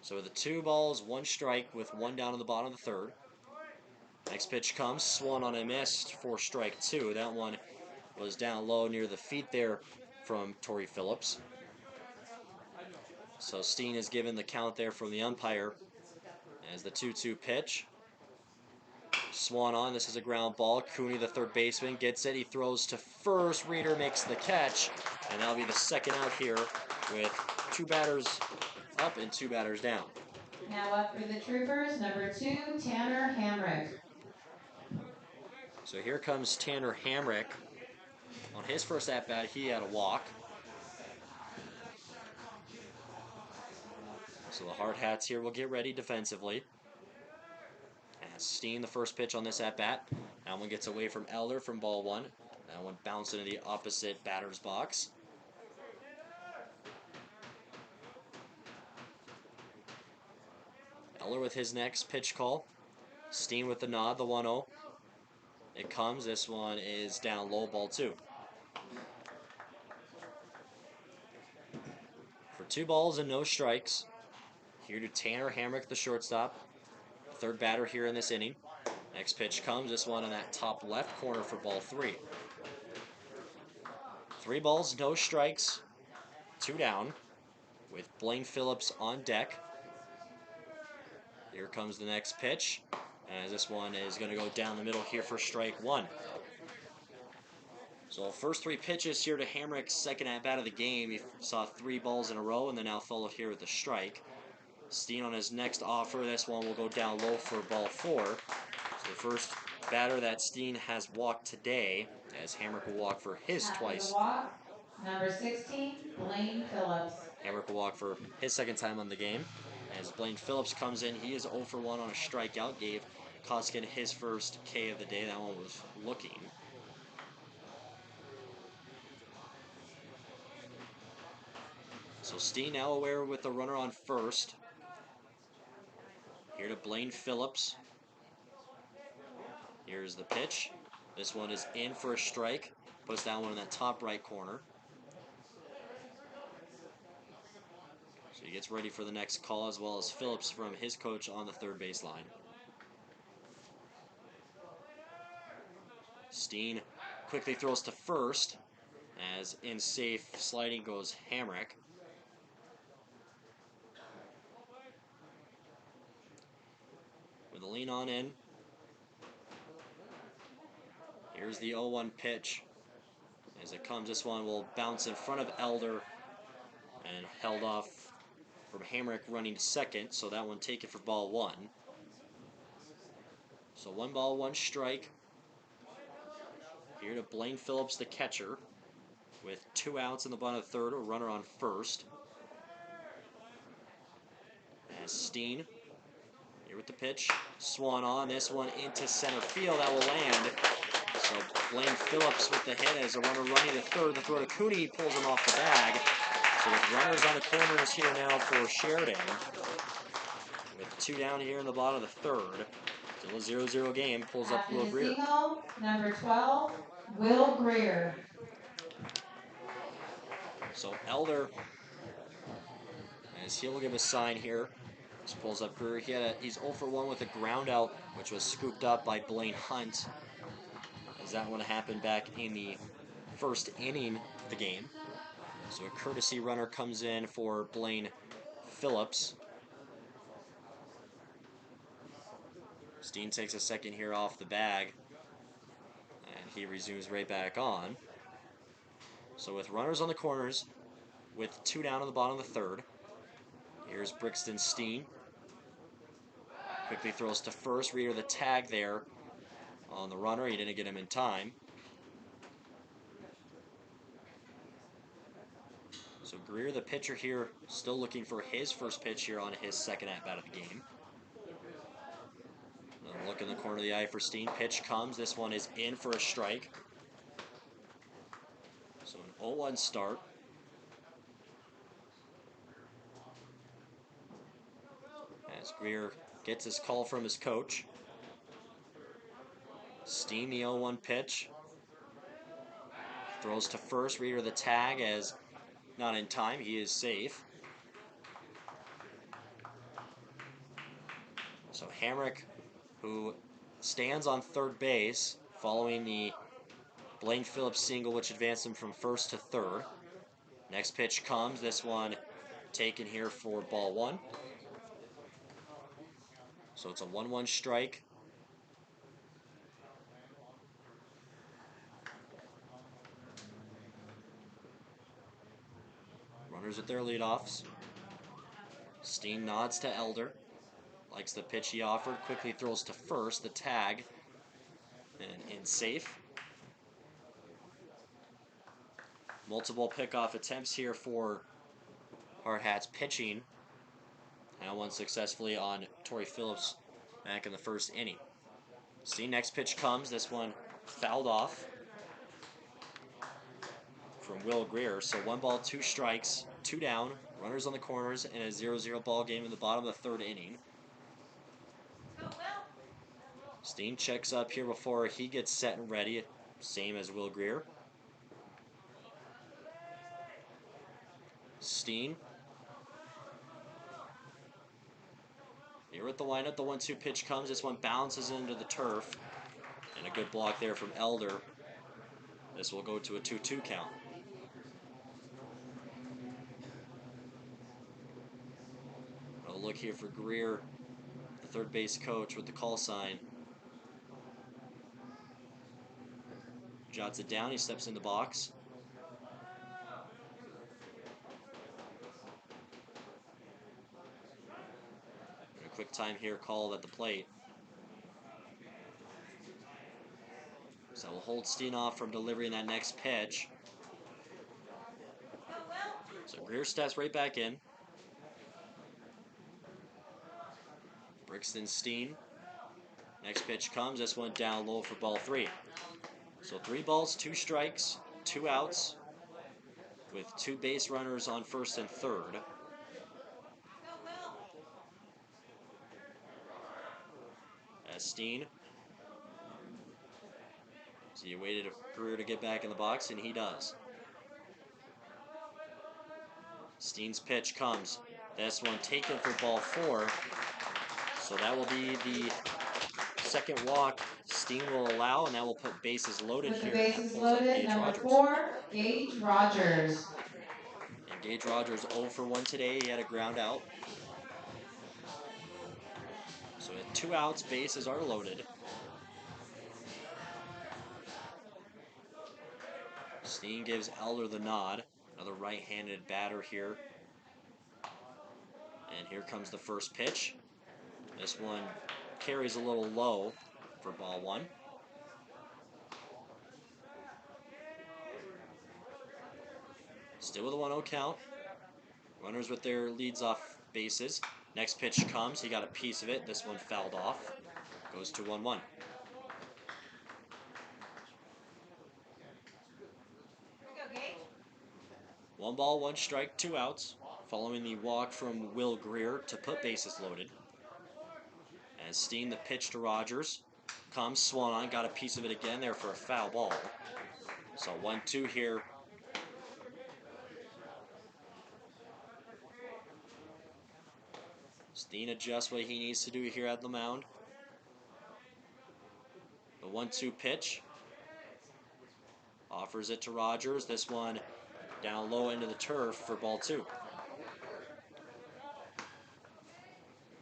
S2: So with the 2 balls, 1 strike with 1 down in the bottom of the third. Next pitch comes, swung on a miss for strike 2. That one was down low near the feet there from Torrey Phillips. So Steen is given the count there from the umpire as the 2-2 pitch. Swan on, this is a ground ball. Cooney, the third baseman, gets it. He throws to first. Reeder makes the catch, and that'll be the second out here with 2 batters up and 2 batters down.
S1: Now up for the Troopers, number 2, Tanner Hamrick.
S2: So here comes Tanner Hamrick. On his first at-bat, he had a walk. So the Hardhats here will get ready defensively. As Steen, the first pitch on this at-bat. That one gets away from Elder from ball 1. That one bounced into the opposite batter's box. Eller with his next pitch call. Steen with the nod, the 1-0. It comes. This one is down low, ball 2. For 2 balls and no strikes. Here to Tanner Hamrick, the shortstop. Third batter here in this inning. Next pitch comes. This one in that top left corner for ball 3. 3 balls, no strikes. 2 down with Blaine Phillips on deck. Here comes the next pitch, as this one is going to go down the middle here for strike 1. So first 3 pitches here to Hamrick's second at-bat of the game. He saw 3 balls in a row and then now followed here with a strike. Steen on his next offer. This one will go down low for ball 4. So the first batter that Steen has walked today, as Hamrick will walk for his twice.
S1: Walk, number 16, Blaine Phillips.
S2: Hamrick will walk for his second time on the game. As Blaine Phillips comes in, he is 0 for 1 on a strikeout. Gave Koskin his first K of the day. That one was looking. So Steen now aware with the runner on first. Here to Blaine Phillips. Here's the pitch. This one is in for a strike. Puts that one in that top right corner. So he gets ready for the next call, as well as Phillips from his coach on the third base line. Steen quickly throws to first, as in safe sliding goes Hamrick. With a lean on in. Here's the 0-1 pitch, As it comes, this one will bounce in front of Elder and held off from Hamrick running to second, so that one taken for ball one. So 1 ball, 1 strike. Here to Blaine Phillips, the catcher, with 2 outs in the bottom of the third, a runner on first. As Steen here with the pitch, swung on, this one into center field, that will land. So Blaine Phillips with the hit as a runner running to third. The throw to Cooney pulls him off the bag. So with runners on the corners here now for Sheridan. With 2 down here in the bottom of the third. Still a 0-0 game. Pulls up
S1: After
S2: Will
S1: the
S2: Greer.
S1: single, number 12, Will Greer.
S2: So Elder, as he'll give a sign here. Just pulls up Greer. He's 0 for 1 with a ground out, which was scooped up by Blaine Hunt. As that one happened back in the first inning of the game. So a courtesy runner comes in for Blaine Phillips. Steen takes a second here off the bag. And he resumes right back on. So with runners on the corners, with 2 down in the bottom of the third. Here's Brixton Steen. Quickly throws to first. Reader the tag there on the runner. He didn't get him in time. So Greer, the pitcher here, still looking for his first pitch here on his second at-bat of the game. Another look in the corner of the eye for Steen. Pitch comes. This one is in for a strike. So an 0-1 start. As Greer gets his call from his coach. Steen, the 0-1 pitch. Throws to first. Reader the tag as not in time. He is safe. So Hamrick, who stands on third base following the Blaine Phillips single, which advanced him from first to third. Next pitch comes. This one taken here for ball one. So it's a 1-1 strike. Runners at their leadoffs. Steen nods to Elder. Likes the pitch he offered. Quickly throws to first. The tag. And in safe. Multiple pickoff attempts here for Hardhats pitching. Now one successfully on Torrey Phillips back in the first inning. Steen, next pitch comes. This one fouled off from Will Greer. So 1 ball, 2 strikes, 2 down, runners on the corners, and a 0-0 ball game in the bottom of the third inning. Steen checks up here before he gets set and ready, same as Will Greer. Steen. Here with the lineup, the 1-2 pitch comes. This one bounces into the turf. And a good block there from Elder. This will go to a 2-2 count. A look here for Greer, the third base coach with the call sign. Jots it down, he steps in the box. And a quick time here called at the plate. So we'll hold Steen off from delivering that next pitch. So Greer steps right back in. Brixton Steen. Next pitch comes. This one down low for ball 3. So 3 balls, 2 strikes, 2 outs, with 2 base runners on first and third. As Steen. So you waited a Greer to get back in the box, and he does. Steen's pitch comes. This one taken for ball 4. So that will be the second walk Steen will allow, and that will put bases loaded
S1: With the
S2: here.
S1: bases loaded, number 4, Gage Rogers.
S2: And Gage Rogers 0 for 1 today. He had a ground out. So with 2 outs, bases are loaded. Steen gives Elder the nod. Another right-handed batter here. And here comes the first pitch. This one carries a little low for ball one. Still with a 1-0 count. Runners with their leads off bases. Next pitch comes. He got a piece of it. This one fouled off. Goes to 1-1. One ball, one strike, 2 outs. Following the walk from Will Greer to put bases loaded. As Steen, the pitch to Rogers. Comes, swung on, got a piece of it again there for a foul ball. So 1-2 here. Steen adjusts what he needs to do here at the mound. The 1-2 pitch. Offers it to Rogers. This one down low into the turf for ball 2.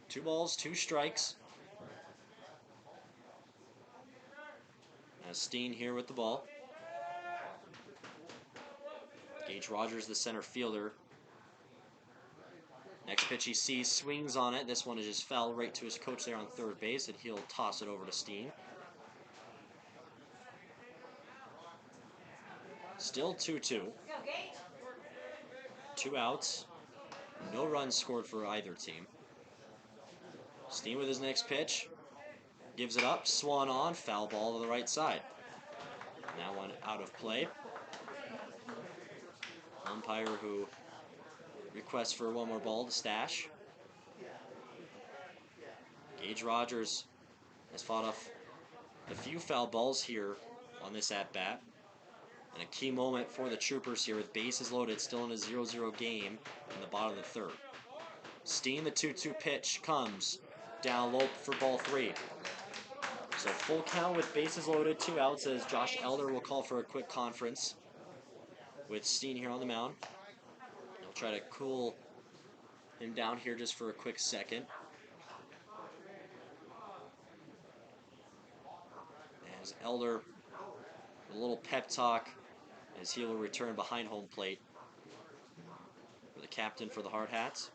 S2: 2 balls, 2 strikes. As Steen here with the ball. Gage Rogers, the center fielder. Next pitch he sees, swings on it. This one is just foul right to his coach there on third base, and he'll toss it over to Steen. Still 2-2. 2 outs. No runs scored for either team. Steen with his next pitch. Gives it up, swung on, foul ball to the right side. And that one out of play. Umpire who requests for one more ball to stash. Gage Rogers has fought off a few foul balls here on this at-bat. And a key moment for the Troopers here with bases loaded, still in a 0-0 game in the bottom of the third. Steen, the 2-2 pitch, comes down low for ball 3. So full count with bases loaded, 2 outs, as Josh Elder will call for a quick conference with Steen here on the mound. He'll try to cool him down here just for a quick second. As Elder, a little pep talk as he will return behind home plate for the captain for the Hardhats.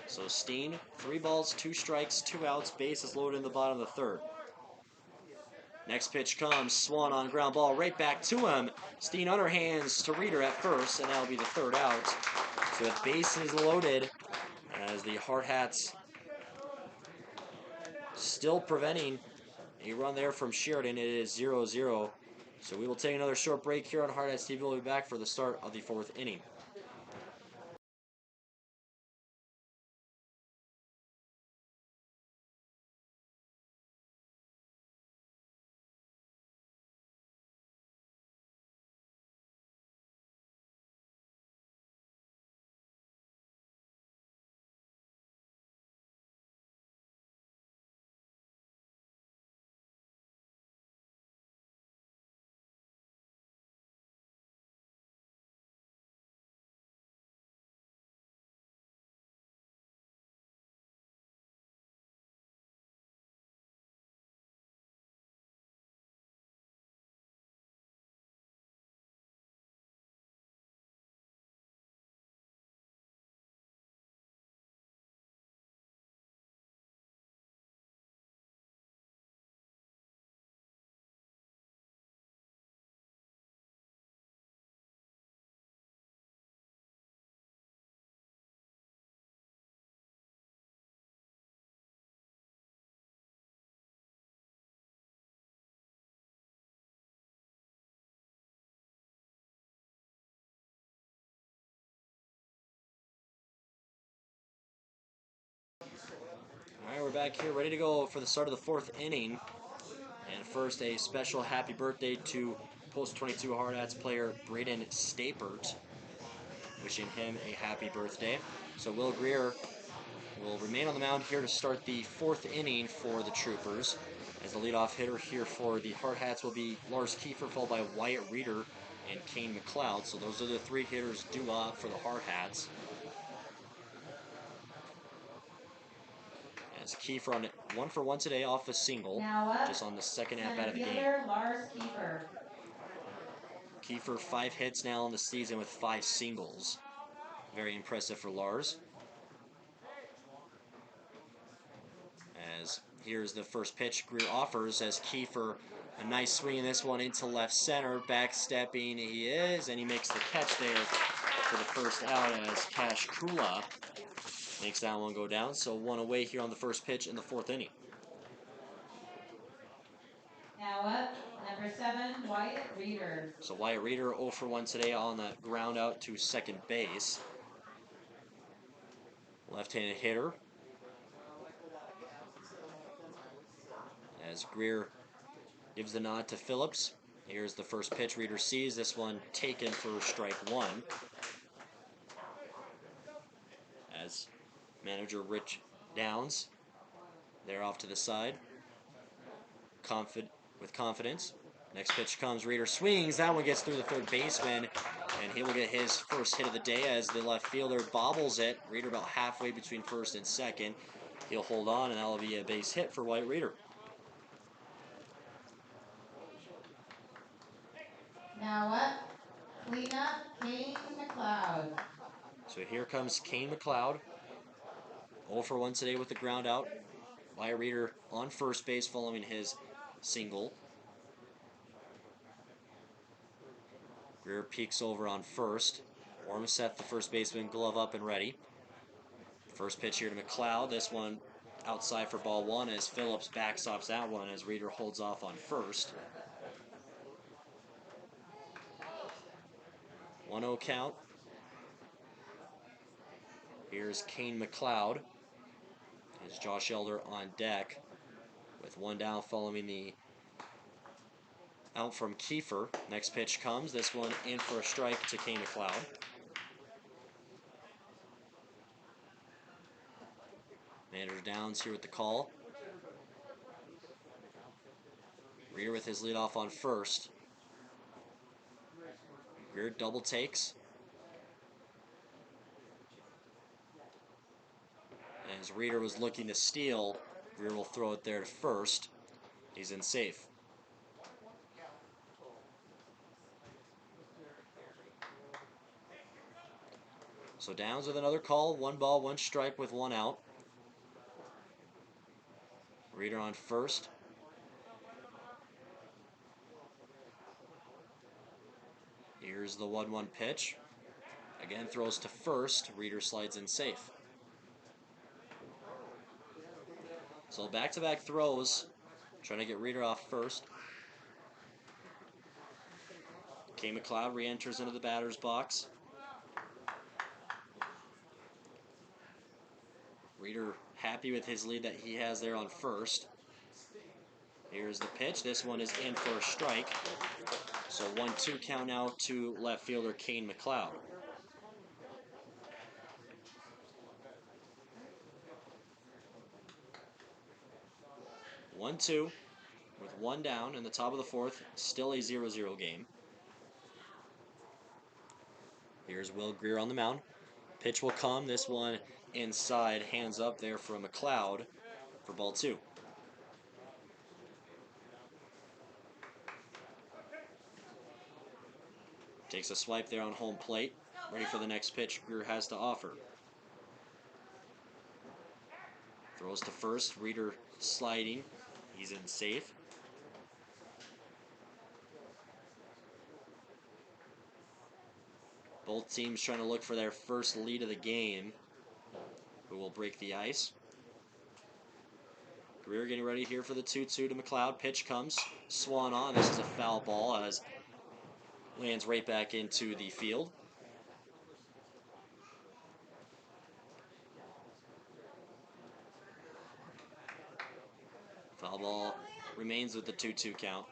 S2: So Steen, 3 balls, 2 strikes, 2 outs, bases loaded in the bottom of the third. Next pitch comes, swung on, ground ball right back to him. Steen underhands to Reeder at first, and that'll be the third out. So with bases loaded, as the Hardhats still preventing a run there from Sheridan, it is 0-0. So we will take another short break here on Hardhats TV. We'll be back for the start of the 4th inning. Alright, we're back here ready to go for the start of the 4th inning. And first, a special happy birthday to Post 22 Hardhats player Braden Stapert. Wishing him a happy birthday. So Will Greer will remain on the mound here to start the 4th inning for the Troopers. As the leadoff hitter here for the Hardhats will be Lars Kiefer, followed by Wyatt Reeder and Kane McLeod. So those are the 3 hitters due up for the Hardhats. As Kiefer on 1-for-1 today off a single,
S1: Now up,
S2: just on the second at bat
S1: center
S2: of the game.
S1: fielder Lars Kiefer.
S2: Kiefer 5 hits now in the season with 5 singles. Very impressive for Lars. As here's the first pitch Greer offers as Kiefer, a nice swing in this one into left center, backstepping he is, and he makes the catch there for the first out as Cash Kula makes that one go down. So 1 away here on the first pitch in the 4th inning.
S1: Now up, number 7, Wyatt Reeder.
S2: So Wyatt Reeder 0-for-1 today on the ground out to second base. Left-handed hitter. As Greer gives the nod to Phillips. Here's the first pitch Reeder sees. This one taken for strike 1. As manager Rich Downs, they're off to the side. With confidence. Next pitch comes, Reeder swings. That one gets through the third baseman, and he will get his first hit of the day as the left fielder bobbles it. Reeder about halfway between first and second. He'll hold on, and that'll be a base hit for Wyatt Reeder.
S1: Now up, cleanup, Kane McLeod.
S2: So here comes Kane McLeod. 0-for-1 today with the ground out. Wyatt Reeder on first base following his single. Greer peeks over on first. Ormseth, the first baseman, glove up and ready. First pitch here to McLeod. This one outside for ball 1 as Phillips backstops that one as Reeder holds off on first. 1-0 count. Here's Kane McLeod. As Josh Elder on deck with 1 down following the out from Kiefer. Next pitch comes. This one in for a strike to Kane McLeod. Manager Downs here with the call. Reeder with his leadoff on first. Greer double takes. As Reeder was looking to steal, Greer will throw it there to first. He's in safe. So Downs with another call. 1 ball, 1 strike with 1 out. Reeder on first. Here's the 1-1 pitch. Again throws to first. Reeder slides in safe. So back-to-back throws. Trying to get Reeder off first. Kane McLeod re-enters into the batter's box. Reeder happy with his lead that he has there on first. Here's the pitch. This one is in for a strike. So 1-2 count now to left fielder Kane McLeod. One, two, with 1 down in the top of the 4th. Still a 0-0 game. Here's Will Greer on the mound. Pitch will come. This one inside. Hands up there for McLeod for ball 2. Takes a swipe there on home plate. Ready for the next pitch Greer has to offer. Throws to first. Reeder sliding. He's in safe. Both teams trying to look for their first lead of the game. Who will break the ice? Greer getting ready here for the 2-2 to McLeod. Pitch comes. Swung on. This is a foul ball as lands right back into the field. Foul ball remains with the 2-2 count.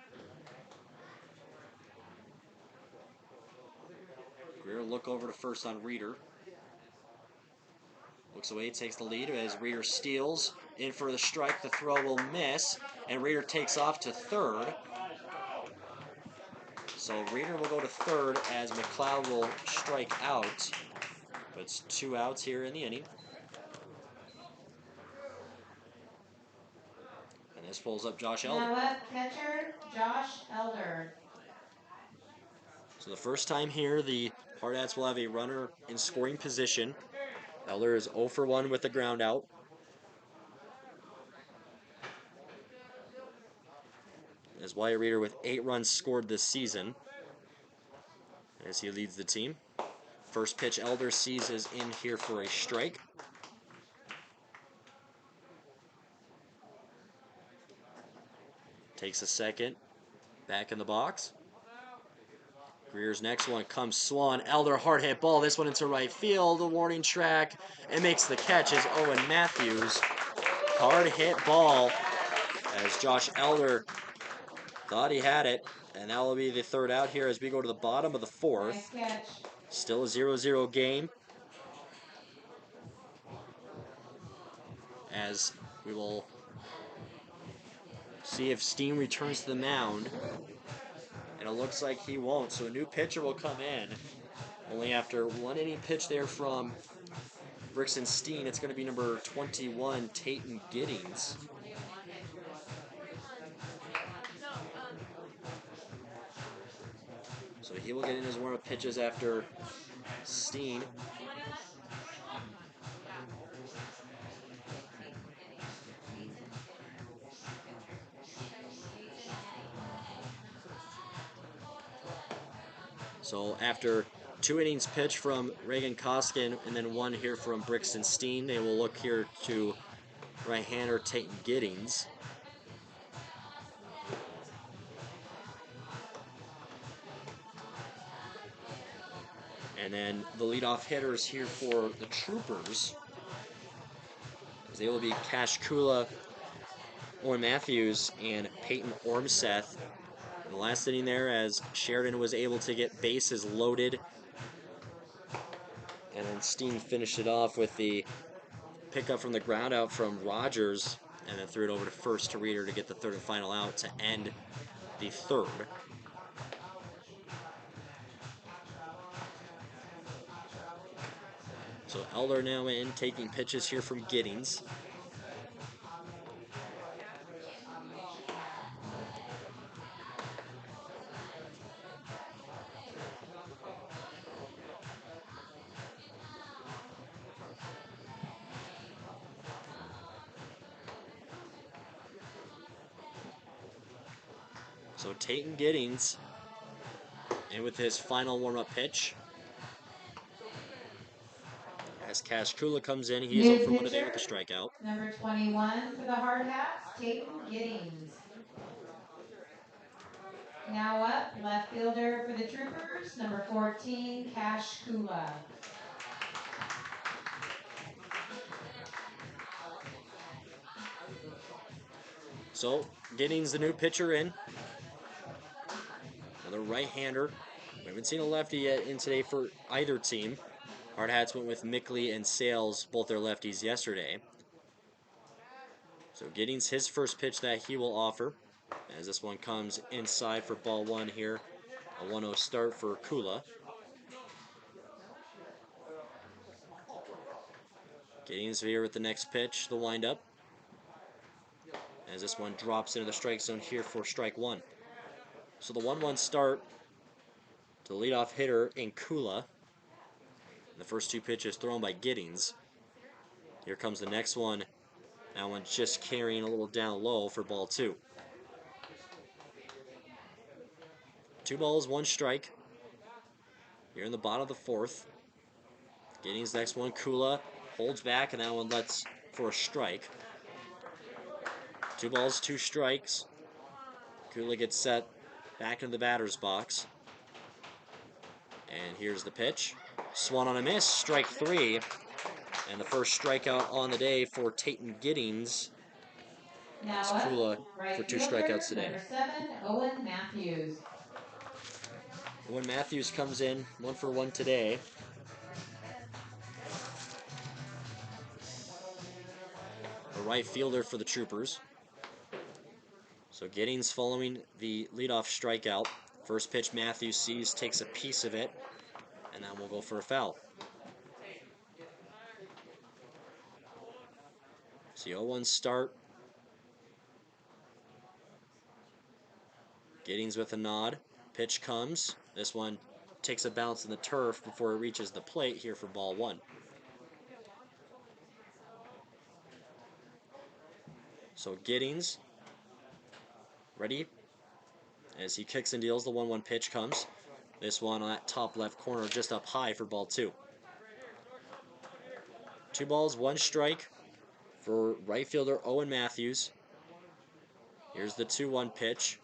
S2: Greer look over to first on Reeder. Looks away, takes the lead as Reeder steals. In for the strike, the throw will miss, and Reeder takes off to third. So Reeder will go to third as McLeod will strike out. But it's 2 outs here in the inning. As pulls up Josh Elder.
S1: Now up, catcher, Josh Elder.
S2: So the first time here, the Hardhats will have a runner in scoring position. Elder is 0 for 1 with the ground out. As Wyatt Reeder with 8 runs scored this season, as he leads the team. First pitch Elder sees is in here for a strike. Takes a second, back in the box. Greer's next one comes Swan. Elder hard hit ball. This one into right field. The warning track. And makes the catch is Owen Matthews. Hard hit ball as Josh Elder thought he had it. And that will be the third out here as we go to the bottom of the fourth.
S1: Nice catch.
S2: Still a 0-0 game. As we will see if Steen returns to the mound. And it looks like he won't. So a new pitcher will come in. Only after 1 inning pitch there from Brixton Steen, it's going to be number 21, Tayton Giddings. So he will get in his warm-up pitches after Steen. So after 2 innings pitched from Reagan Koskin and then 1 here from Brixton Steen, they will look here to right-hander Tayton Giddings. And then the leadoff hitters here for the Troopers, as they will be Cash Kula, Owen Matthews, and Peyton Ormseth. In the last inning there, as Sheridan was able to get bases loaded. And then Steen finished it off with the pickup from the ground out from Rogers, and then threw it over to first to Reeder to get the third and final out to end the third. So Elder now in, taking pitches here from Giddings. So Tayton Giddings in with his final warm-up pitch. As Cash Kula comes in, he is 0 for 1 today with a strikeout.
S1: Number 21 for the Hardhats, Tayton Giddings. Now up, left fielder for the Troopers, number 14, Cash Kula.
S2: So Giddings, the new pitcher, in. Another right-hander. We haven't seen a lefty yet in today for either team. Hardhats went with Mickley and Sales, both their lefties, yesterday. So Giddings, his first pitch that he will offer, as this one comes inside for ball 1 here. A 1-0 start for Kula. Giddings here with the next pitch, the windup. As this one drops into the strike zone here for strike 1. So the 1-1 start to the leadoff hitter in Kula. The first 2 pitches thrown by Giddings. Here comes the next one. That one just carrying a little down low for ball 2. 2 balls, 1 strike. Here in the bottom of the 4th. Giddings next one, Kula holds back, and that one lets for a strike. 2 balls, 2 strikes. Kula gets set back into the batter's box. And here's the pitch. Swung on a miss, strike 3. And the first strikeout on the day for Tayton Giddings.
S1: Now
S2: Kula
S1: right
S2: for 2
S1: fielder,
S2: strikeouts today.
S1: number 7, Owen Matthews.
S2: Owen Matthews comes in 1 for 1 today. A right fielder for the Troopers. So Giddings following the leadoff strikeout. First pitch Matthews sees, takes a piece of it, and then we'll go for a foul. So 0-1 start Giddings with a nod. Pitch comes. This one takes a bounce in the turf before it reaches the plate here for ball 1. So Giddings ready as he kicks and deals. The 1-1 pitch comes. This one on that top left corner just up high for ball 2. 2 balls, 1 strike for right fielder Owen Matthews. Here's the 2-1 pitch.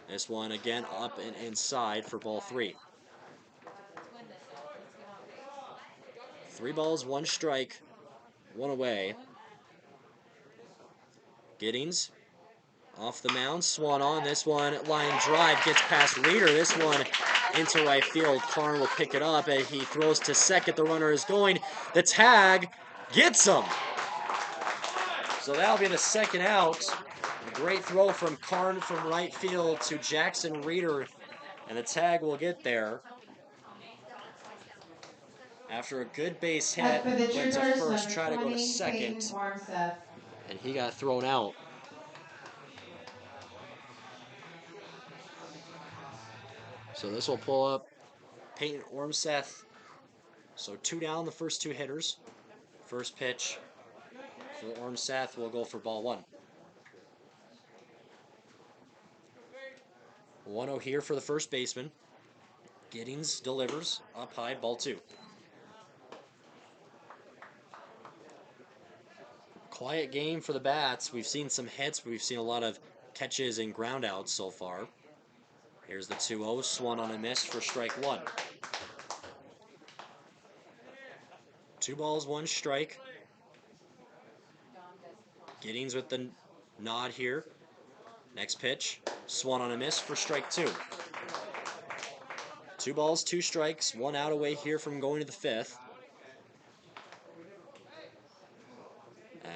S2: This one again up and inside for ball 3. 3 balls, 1 strike, 1 away. Giddings off the mound, Swan on. This one line drive gets past Reeder. This one into right field. Karn will pick it up and he throws to second. The runner is going. The tag gets him. So that'll be the second out. A great throw from Karn from right field to Jackson Reeder, and the tag will get there. After a good base hit,
S1: For the
S2: went to
S1: Troopers,
S2: first,
S1: number
S2: tried to go to
S1: 20,
S2: second,
S1: Peyton Warmseth.
S2: and he got thrown out. So this will pull up Peyton Ormseth. So 2 down, the first 2 hitters. First pitch for Ormseth will go for ball 1. 1-0 here for the first baseman. Giddings delivers up high, ball 2. Quiet game for the bats. We've seen some hits, but we've seen a lot of catches and groundouts so far. Here's the 2-0, swung on a miss for strike 1. 2 balls, 1 strike. Giddings with the nod here. Next pitch, swung on a miss for strike 2. 2 balls, 2 strikes, 1 out away here from going to the 5th.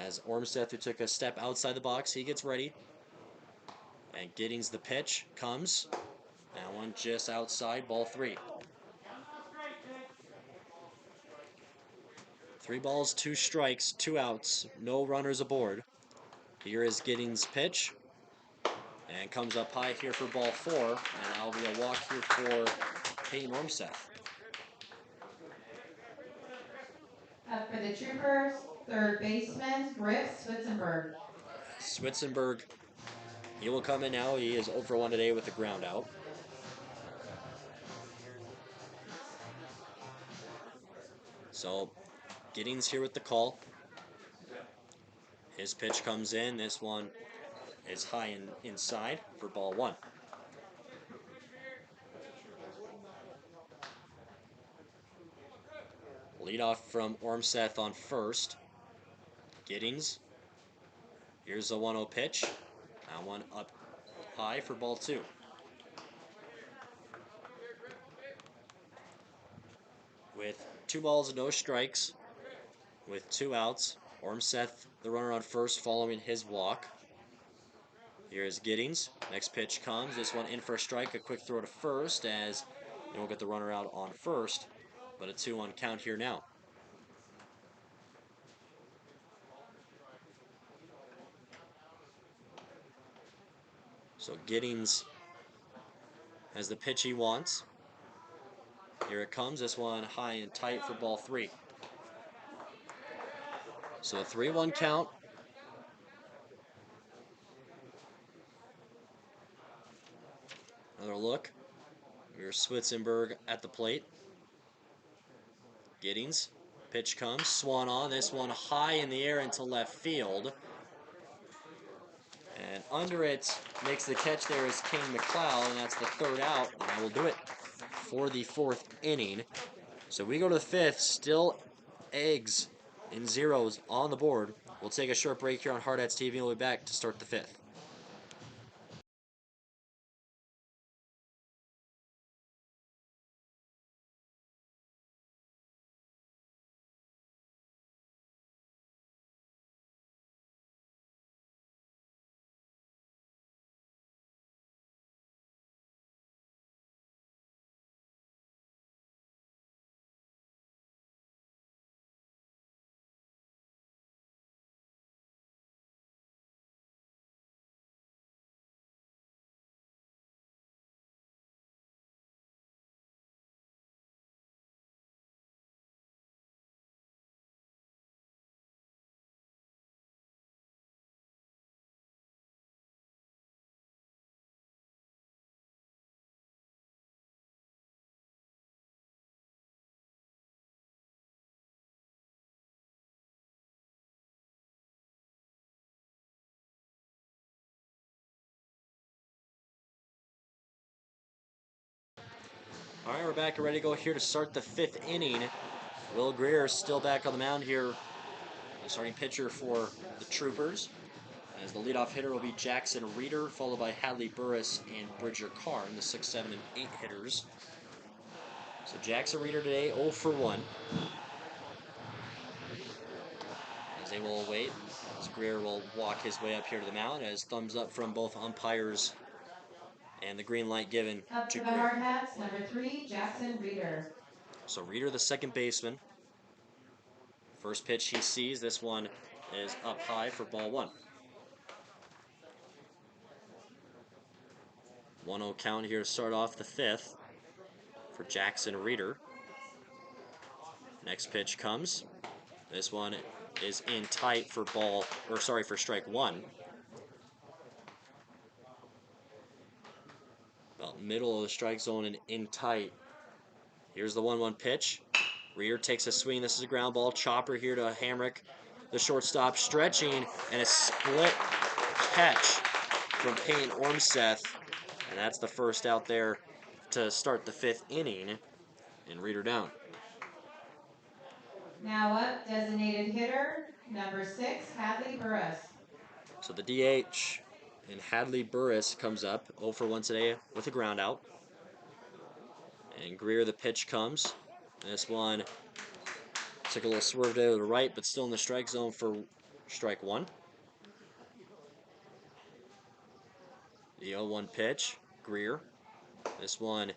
S2: As Ormseth, who took a step outside the box, he gets ready. And Giddings, the pitch, comes. That one just outside, ball 3. 3 balls, 2 strikes, 2 outs, no runners aboard. Here is Giddings' pitch. And comes up high here for ball 4. And that'll be a walk here for Peyton Ormseth.
S1: For the Troopers, third baseman, Griff Switzenberg.
S2: Switzenberg, he will come in now. He is 0 for 1 today with the ground out. So, Giddings here with the call. His pitch comes in. This one is high and inside for ball 1. Lead off from Ormseth on first. Giddings. Here's a 1-0 pitch. That one up high for ball 2. With 2 balls and no strikes, with 2 outs, Ormseth, the runner on first, following his walk. Here's Giddings. Next pitch comes. This one in for a strike. A quick throw to first as they won't get the runner out on first. But a 2-1 count here now. So Giddings has the pitch he wants. Here it comes. This one high and tight for ball 3. So a 3-1 count. Another look. Here's Switzenberg at the plate. Giddings. Pitch comes. Swan on. This one high in the air into left field. And under it, makes the catch there is King McLeod, and that's the 3rd out. And that will do it for the 4th inning. So we go to the 5th, still eggs and zeros on the board. We'll take a short break here on Hardhats TV, and we'll be back to start the 5th. All right, we're back and ready to go here to start the 5th inning. Will Greer still back on the mound here, the starting pitcher for the Troopers. As the leadoff hitter will be Jackson Reeder, followed by Hadley Burris and Bridger Karn, the 6, 7, and 8 hitters. So Jackson Reeder today 0 for 1. As they will wait, as Greer will walk his way up here to the mound, as thumbs up from both umpires and the green light given
S1: Up
S2: to
S1: for the
S2: Greer.
S1: Hardhats, number 3, Jackson Reeder.
S2: So Reeder, the second baseman. First pitch he sees, this one is up high for ball 1. 1-0 count here to start off the 5th for Jackson Reeder. Next pitch comes. This one is in tight for for strike 1. About middle of the strike zone and in tight. Here's the 1-1 pitch. Reeder takes a swing. This is a ground ball. Chopper here to Hamrick, the shortstop, stretching, and a split catch from Payne Ormseth. And that's the first out there to start the 5th inning, and Reeder down.
S1: Now up, designated hitter, number 6, Hadley Burris.
S2: So the DH and Hadley Burris comes up 0 for 1 today with a ground out. And Greer, the pitch comes. This one took a little swerve to the right, but still in the strike zone for strike 1. The 0-1 pitch, Greer. This one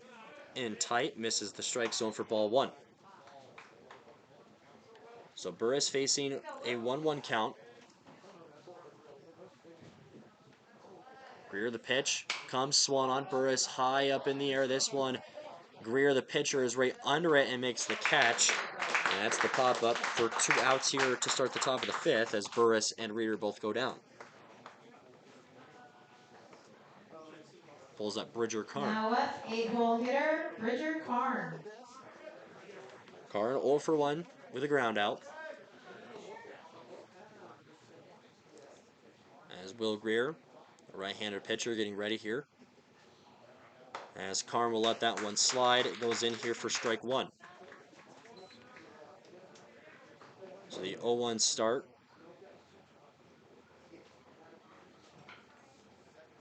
S2: in tight, misses the strike zone for ball 1. So Burris facing a 1-1 count. Greer, the pitch, comes, swung on Burris, high up in the air. This one, Greer, the pitcher, is right under it and makes the catch. And that's the pop-up for 2 outs here to start the top of the 5th as Burris and Reeder both go down. Pulls up Bridger Karn.
S1: Now up, 8-hole hitter, Bridger Karn.
S2: Karn 0 for 1 with a ground out. As Will Greer, a right-handed pitcher, getting ready here. As Karn will let that one slide, it goes in here for strike 1. So the 0-1 start.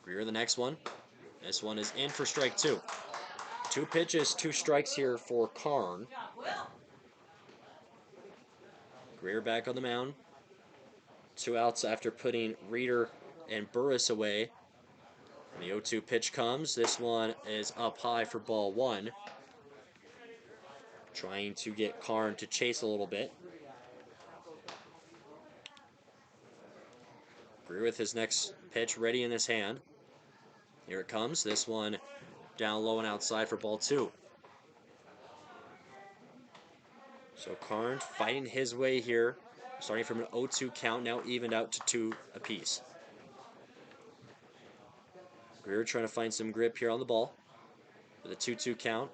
S2: Greer the next one. This one is in for strike 2. 2 pitches, 2 strikes here for Karn. Greer back on the mound. 2 outs after putting Reeder and Burris away. And the 0-2 pitch comes. This one is up high for ball 1. Trying to get Karn to chase a little bit. Greer with his next pitch ready in his hand. Here it comes. This one down low and outside for ball 2. So Karn fighting his way here, starting from an 0-2 count, now evened out to 2 apiece. Greer trying to find some grip here on the ball with a 2-2 count.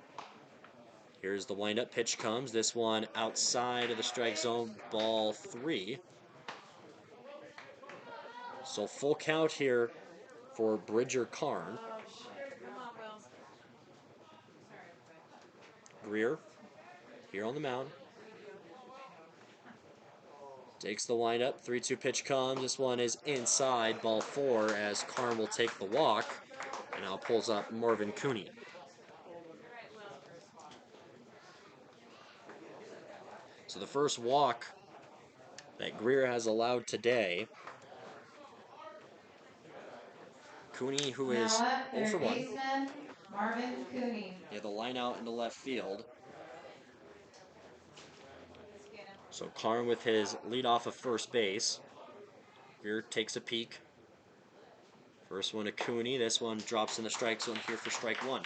S2: Here's the windup. Pitch comes. This one outside of the strike zone, ball 3. So full count here for Bridger Karn. Greer here on the mound. Takes the windup. 3-2 pitch comes. This one is inside, ball 4, as Karn will take the walk. And now pulls up Marvin Cooney. So the first walk that Greer has allowed today. Cooney, who is
S1: Now up,
S2: 0 for
S1: third
S2: 1.
S1: baseman, Marvin Cooney.
S2: He had the line out into left field. So Karn with his lead off of first base. Greer takes a peek. First one to Cooney. This one drops in the strike zone here for strike 1.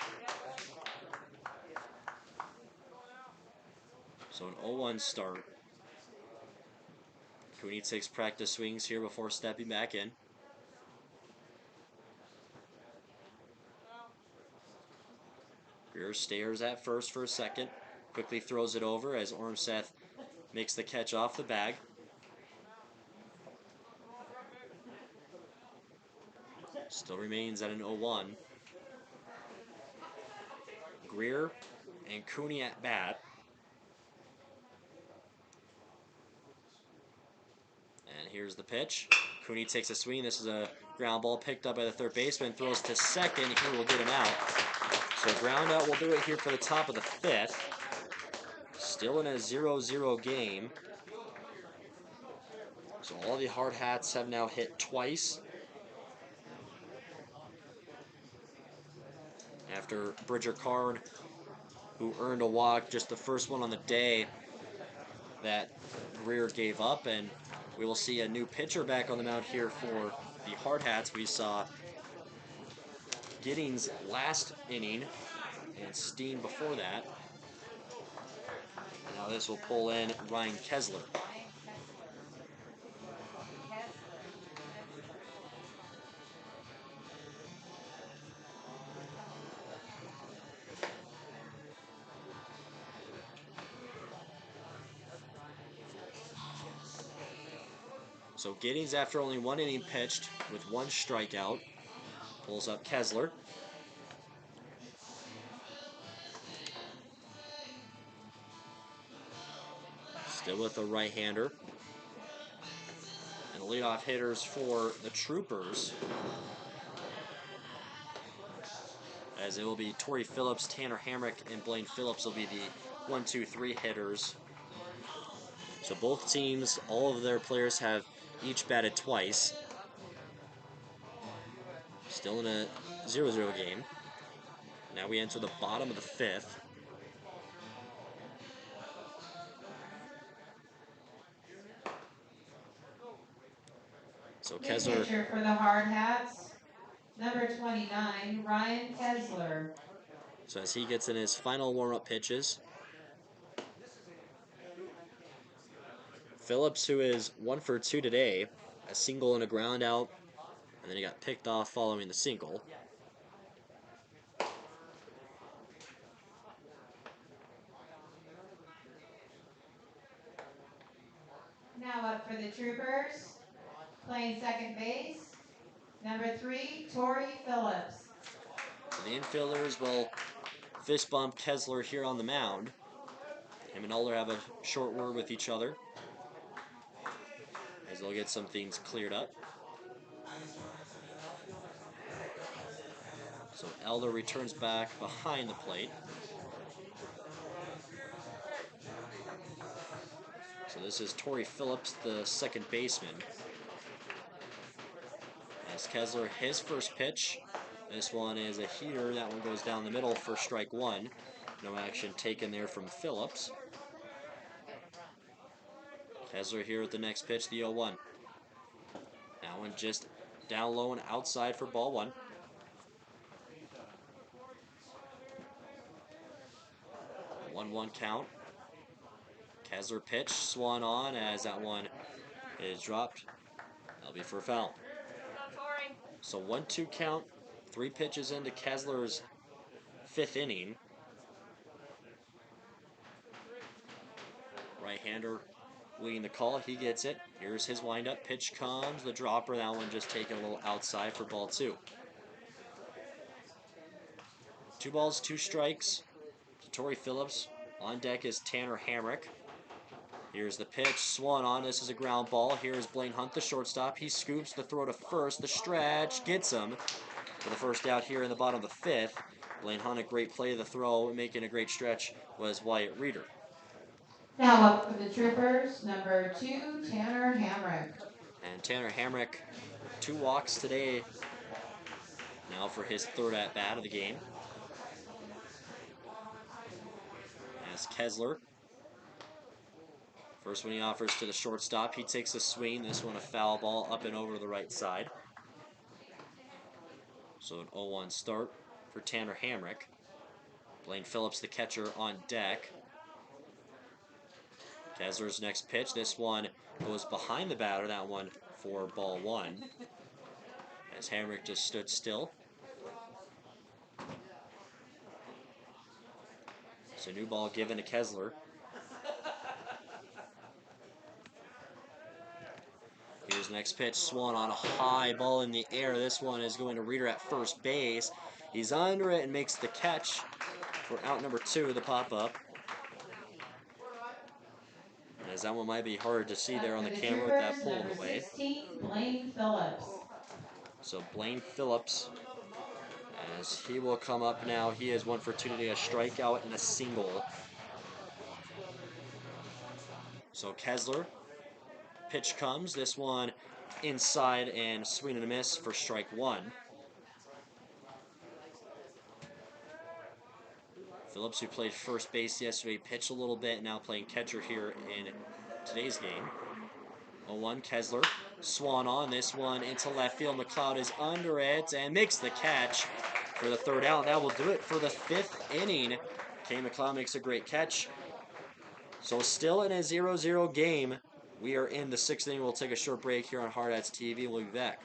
S2: So an 0-1 start. Cooney takes practice swings here before stepping back in. Greer stares at first for a second. Quickly throws it over as Ormseth makes the catch off the bag. Still remains at an 0-1. Greer And Cooney at bat. And here's the pitch. Cooney takes a swing. This is a ground ball picked up by the third baseman. Throws to second. He will get him out. So ground out will do it here for the top of the fifth. Still in a 0-0 game. So all the Hardhats have now hit twice. After Bridger Card, who earned a walk, just the first one on the day, that Greer gave up, and we will see a new pitcher back on the mound here for the Hardhats. We saw Giddings last inning and Steen before that. Now this will pull in Ryan Kessler. So Giddings, after only one inning pitched with one strikeout, pulls up Kessler. Still with a right-hander. And the leadoff hitters for the Troopers, as it will be Torrey Phillips, Tanner Hamrick, and Blaine Phillips will be the 1-2-3 hitters. So both teams, all of their players have each batted twice. Still in a 0-0 game. Now we enter the bottom of the fifth. So
S1: New
S2: Kessler,
S1: pitcher for the Hardhats, number 29, Ryan Kessler.
S2: so as he gets in his final warm-up pitches, Phillips, who is 1 for 2 today, a single and a ground out, and then he got picked off following the single.
S1: Now up for the Troopers, playing second base, number 3, Torrey Phillips.
S2: So the infielders will fist bump Kessler here on the mound. Him and Elder have a short word with each other, as they'll get some things cleared up. So Elder returns back behind the plate. So this is Torrey Phillips, the second baseman. As Kessler, his first pitch. This one is a heater. That one goes down the middle for strike one. No action taken there from Phillips. Kessler here at the next pitch, the 0-1. That one just down low and outside for ball one. 1-1 count. Kessler pitch, swung on as that one is dropped. That'll be for a foul. So 1-2 count, 3 pitches into Kessler's fifth inning. Right-hander leading the call, he gets it. Here's his windup, pitch comes, the dropper, that one just taken a little outside for ball two. 2 balls, 2 strikes to Torrey Phillips. On deck is Tanner Hamrick. Here's the pitch, swung on. This is a ground ball. Here's Blaine Hunt, the shortstop. He scoops the throw to first. The stretch gets him for the first out here in the bottom of the fifth. Blaine Hunt, a great play of the throw, making a great stretch was Wyatt Reeder.
S1: Now up for the Troopers, number 2, Tanner Hamrick.
S2: And Tanner Hamrick, 2 walks today. Now for his third at bat of the game. As Kessler. First one he offers to the shortstop. He takes a swing. This one a foul ball up and over to the right side. So an 0-1 start for Tanner Hamrick. Blaine Phillips, the catcher, on deck. Kessler's next pitch. This one goes behind the batter. That one for ball one. As Hamrick just stood still. So new ball given to Kessler. Here's next pitch, swung on a high ball in the air. This one is going to Reeder at first base. He's under it and makes the catch. for out number 2, the pop-up. As that one might be hard to see there on the camera with that pole in the way.
S1: 16, Blaine Phillips.
S2: So Blaine Phillips, as he will come up now. He has 1 for 2 today, a strikeout and a single. So Kessler, pitch comes. This one inside and swing and a miss for strike 1. Phillips, who played first base yesterday, pitched a little bit, now playing catcher here in today's game. 0-1, Kessler, swan on this one into left field. McLeod is under it and makes the catch for the 3rd out. That will do it for the 5th inning. Kane McLeod makes a great catch. So still in a 0-0 game. We are in the 6th inning. We'll take a short break here on Hardhats TV, and we'll be back.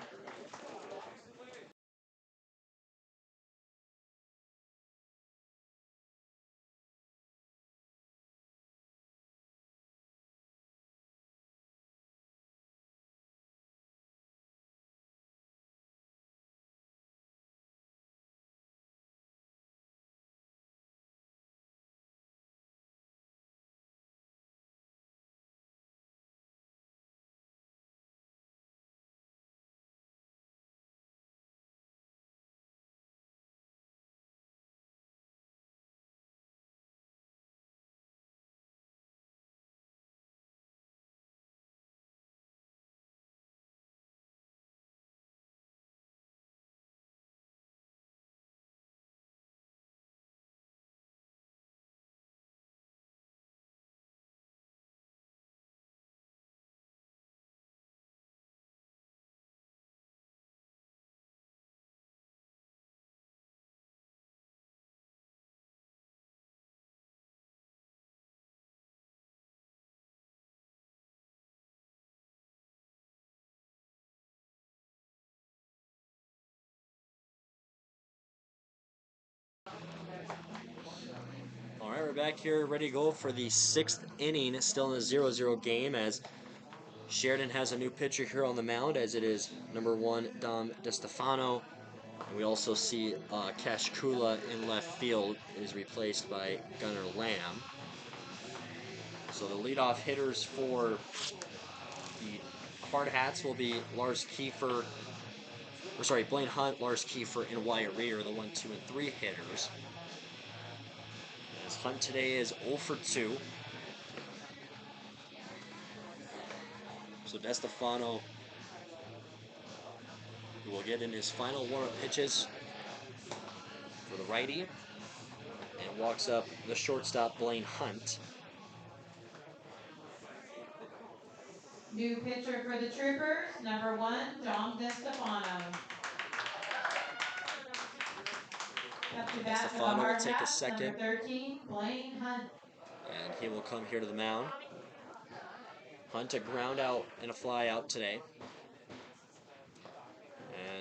S2: All right, we're back here ready to go for the 6th inning, still in a 0-0 game, as Sheridan has a new pitcher here on the mound, as it is number 1, Dom DeStefano. And we also see Cash Kula in left field is replaced by Gunnar Lamb. So the leadoff hitters for the Hardhats will be Blaine Hunt, Lars Kiefer, and Wyatt Reeder, the 1, 2, and 3 hitters. As Hunt today is 0 for 2. So DeStefano, who will get in his final warm-up pitches for the righty, and walks up the shortstop, Blaine Hunt.
S1: New pitcher for the Troopers, number 1, Dom DeStefano. Up to bat for the
S2: DeStefano will take a
S1: Hardhats, number
S2: second,
S1: 13, Blaine Hunt.
S2: and he will come here to the mound. Hunt a ground out and a fly out today,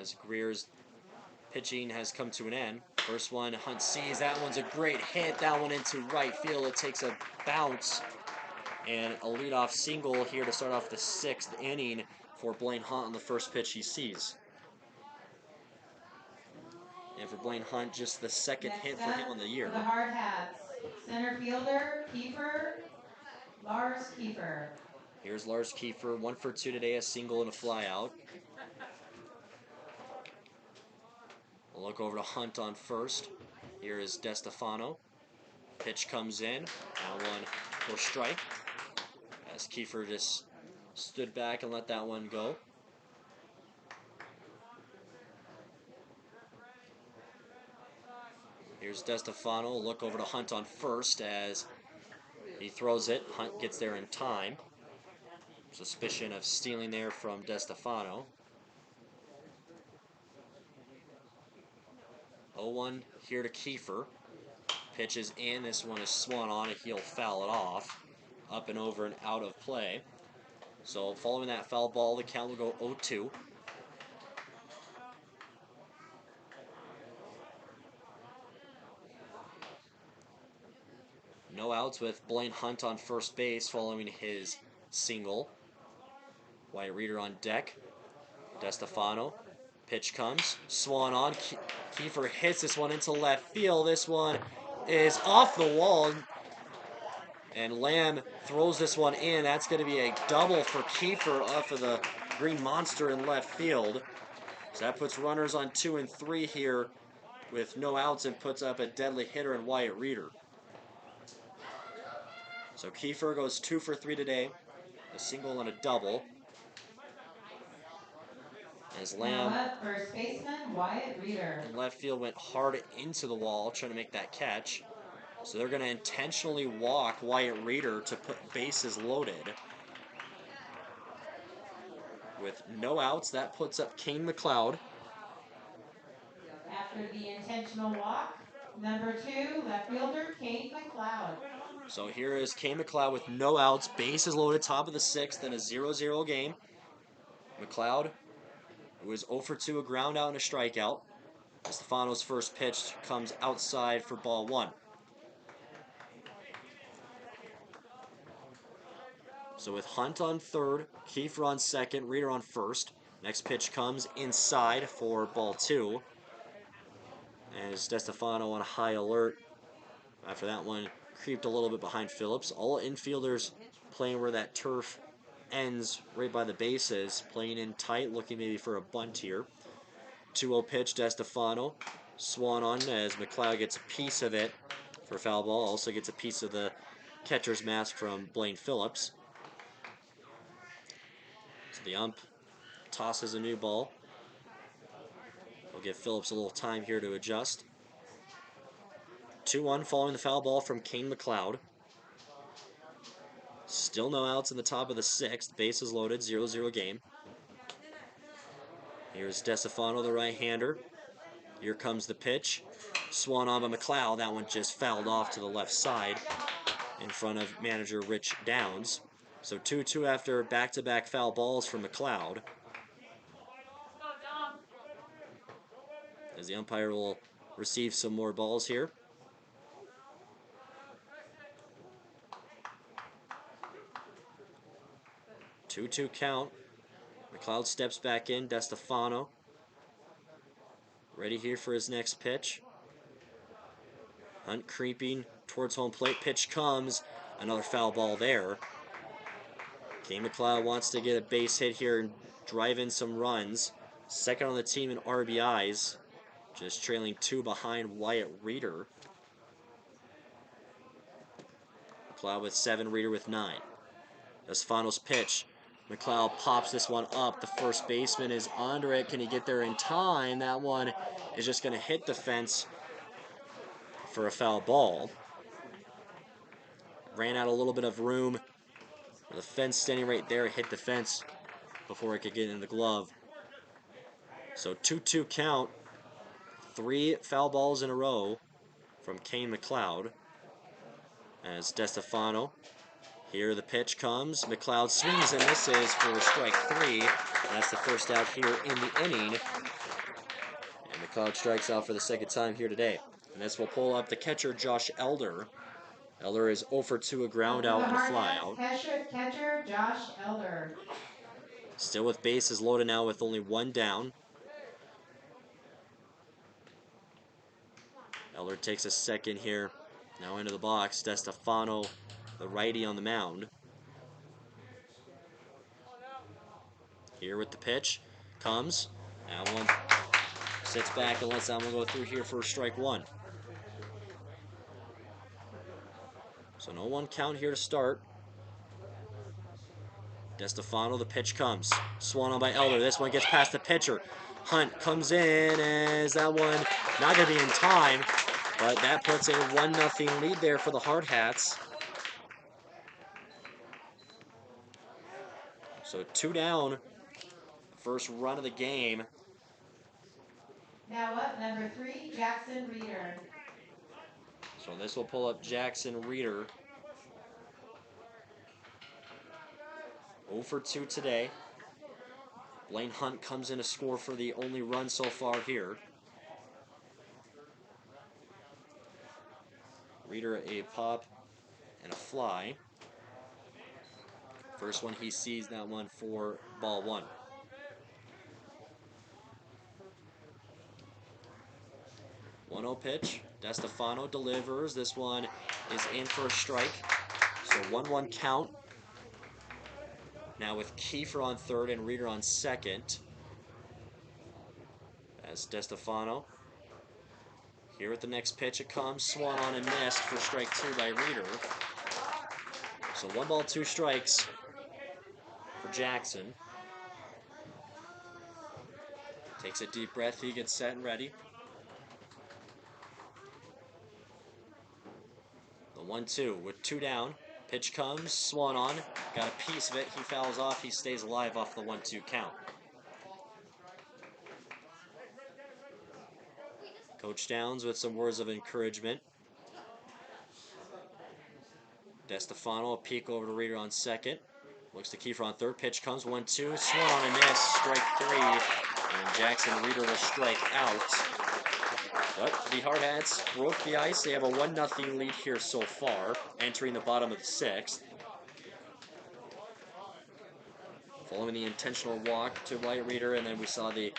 S2: as Greer's pitching has come to an end. First one, Hunt sees. That one's a great hit. That one into right field. It takes a bounce, and a leadoff single here to start off the 6th inning for Blaine Hunt on the first pitch he sees. And for Blaine Hunt, just the 2nd hit for him on the year.
S1: For the Hardhats, center fielder, Lars Kiefer.
S2: Here's Lars Kiefer, 1 for 2 today, a single and a fly out. We'll look over to Hunt on first. Here is DeStefano. Pitch comes in. Now one for strike, as Kiefer just stood back and let that one go. Here's DeStefano. Look over to Hunt on first as he throws it. Hunt gets there in time. Suspicion of stealing there from DeStefano. 0-1 here to Kiefer. Pitches in. This one is swung on. He'll foul it off. Up and over and out of play. So following that foul ball, the count will go 0-2. No outs with Blaine Hunt on first base following his single. Wyatt Reeder on deck. DeStefano. Pitch comes. Swan on. Kiefer hits this one into left field. This one is off the wall. And Lamb throws this one in. That's going to be a double for Kiefer off of the Green Monster in left field. So that puts runners on 2 and 3 here with no outs and puts up a deadly hitter in Wyatt Reeder. So Kiefer goes 2 for 3 today, a single and a double. As Lamb
S1: Now up, first baseman Wyatt Reeder.
S2: in left field went hard into the wall trying to make that catch. So they're going to intentionally walk Wyatt Reeder to put bases loaded. With no outs, that puts up Kane McLeod.
S1: After the intentional walk, number 2, left fielder Kane McLeod.
S2: So here is Kane McLeod with no outs, bases loaded, top of the 6th, in a 0-0 game. McLeod, who is 0 for 2, a ground out and a strikeout. Estefano's first pitch comes outside for ball 1. So with Hunt on third, Kiefer on second, Reeder on first. Next pitch comes inside for ball 2. As DeStefano on high alert. After that one, creeped a little bit behind Phillips. All infielders playing where that turf ends, right by the bases, playing in tight, looking maybe for a bunt here. 2-0 pitch, DeStefano. Swan on as McLeod gets a piece of it for foul ball. Also gets a piece of the catcher's mask from Blaine Phillips. So the ump tosses a new ball. We'll give Phillips a little time here to adjust. 2-1 following the foul ball from Kane McLeod. Still no outs in the top of the 6th. Bases loaded, 0-0 game. Here's DeStefano, the right-hander. Here comes the pitch. Swung on by McLeod. That one just fouled off to the left side in front of manager Rich Downs. So 2-2 after back-to-back foul balls for McLeod. As the umpire will receive some more balls here. Two-two count. McLeod steps back in. DeStefano ready here for his next pitch. Hunt creeping towards home plate. Pitch comes. Another foul ball there. Kane McLeod wants to get a base hit here and drive in some runs. Second on the team in RBIs. Just trailing 2 behind Wyatt Reeder. McLeod with 7, Reeder with 9. Estefano's pitch. McLeod pops this one up. The first baseman is under it. Can he get there in time? That one is just going to hit the fence for a foul ball. Ran out a little bit of room. The fence standing right there hit the fence before it could get in the glove. So 2-2 count. 3 foul balls in a row from Kane McLeod. As DeStefano, here the pitch comes. McLeod swings and misses for strike 3. That's the first out here in the inning. And McLeod strikes out for the second time here today. And this will pull up the catcher, Josh Elder. Elder is 0 for 2, a ground out and a fly out.
S1: Catcher Josh Elder.
S2: Still with bases loaded now with only 1 down. Elder takes a second here. Now into the box. DeStefano, the righty on the mound. Here with the pitch. Comes. That one sits back and lets that one go through here for strike 1. So no 1 count here to start. DeStefano, the pitch comes. Swung on by Elder. This one gets past the pitcher. Hunt comes in as that one not going to be in time, but that puts a 1-0 lead there for the Hardhats. So 2 down. First run of the game.
S1: Now up, number 3, Jackson Reeder.
S2: So this will pull up Jackson Reeder. 0 for 2 today. Blaine Hunt comes in to score for the only run so far here. Reeder a pop and a fly. First one he sees, that one for ball 1. 1-0 pitch. DeStefano delivers. This one is in for a strike. So 1-1 count. Now with Kiefer on third and Reeder on second. As DeStefano. Here at the next pitch it comes. Swung on and missed for strike 2 by Reeder. So 1 ball, 2 strikes for Jackson. Takes a deep breath. He gets set and ready. The 1-2 with 2 down. Pitch comes, swung on, got a piece of it. He fouls off. He stays alive off the 1-2 count. Coach Downs with some words of encouragement. DeStefano, a peek over to Reeder on second. Looks to Kiefer on third. Pitch comes, 1-2, swung on and miss. Strike 3, and Jackson Reeder will strike out. But the Hardhats broke the ice. They have a 1-0 lead here so far, entering the bottom of the 6th. Following the intentional walk to White Reeder, and then we saw the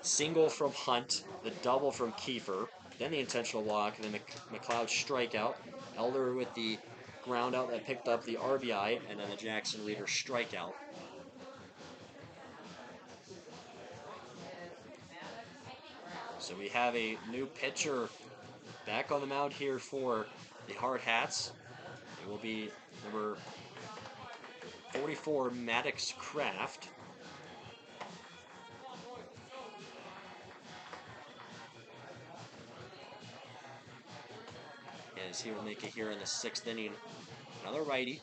S2: single from Hunt, the double from Kiefer, then the intentional walk, and then McLeod strikeout. Elder with the ground out that picked up the RBI, and then the Jackson Reeder strikeout. So we have a new pitcher back on the mound here for the Hardhats. It will be number 44, Maddox Kraft. As he will make it here in the 6th inning. Another righty.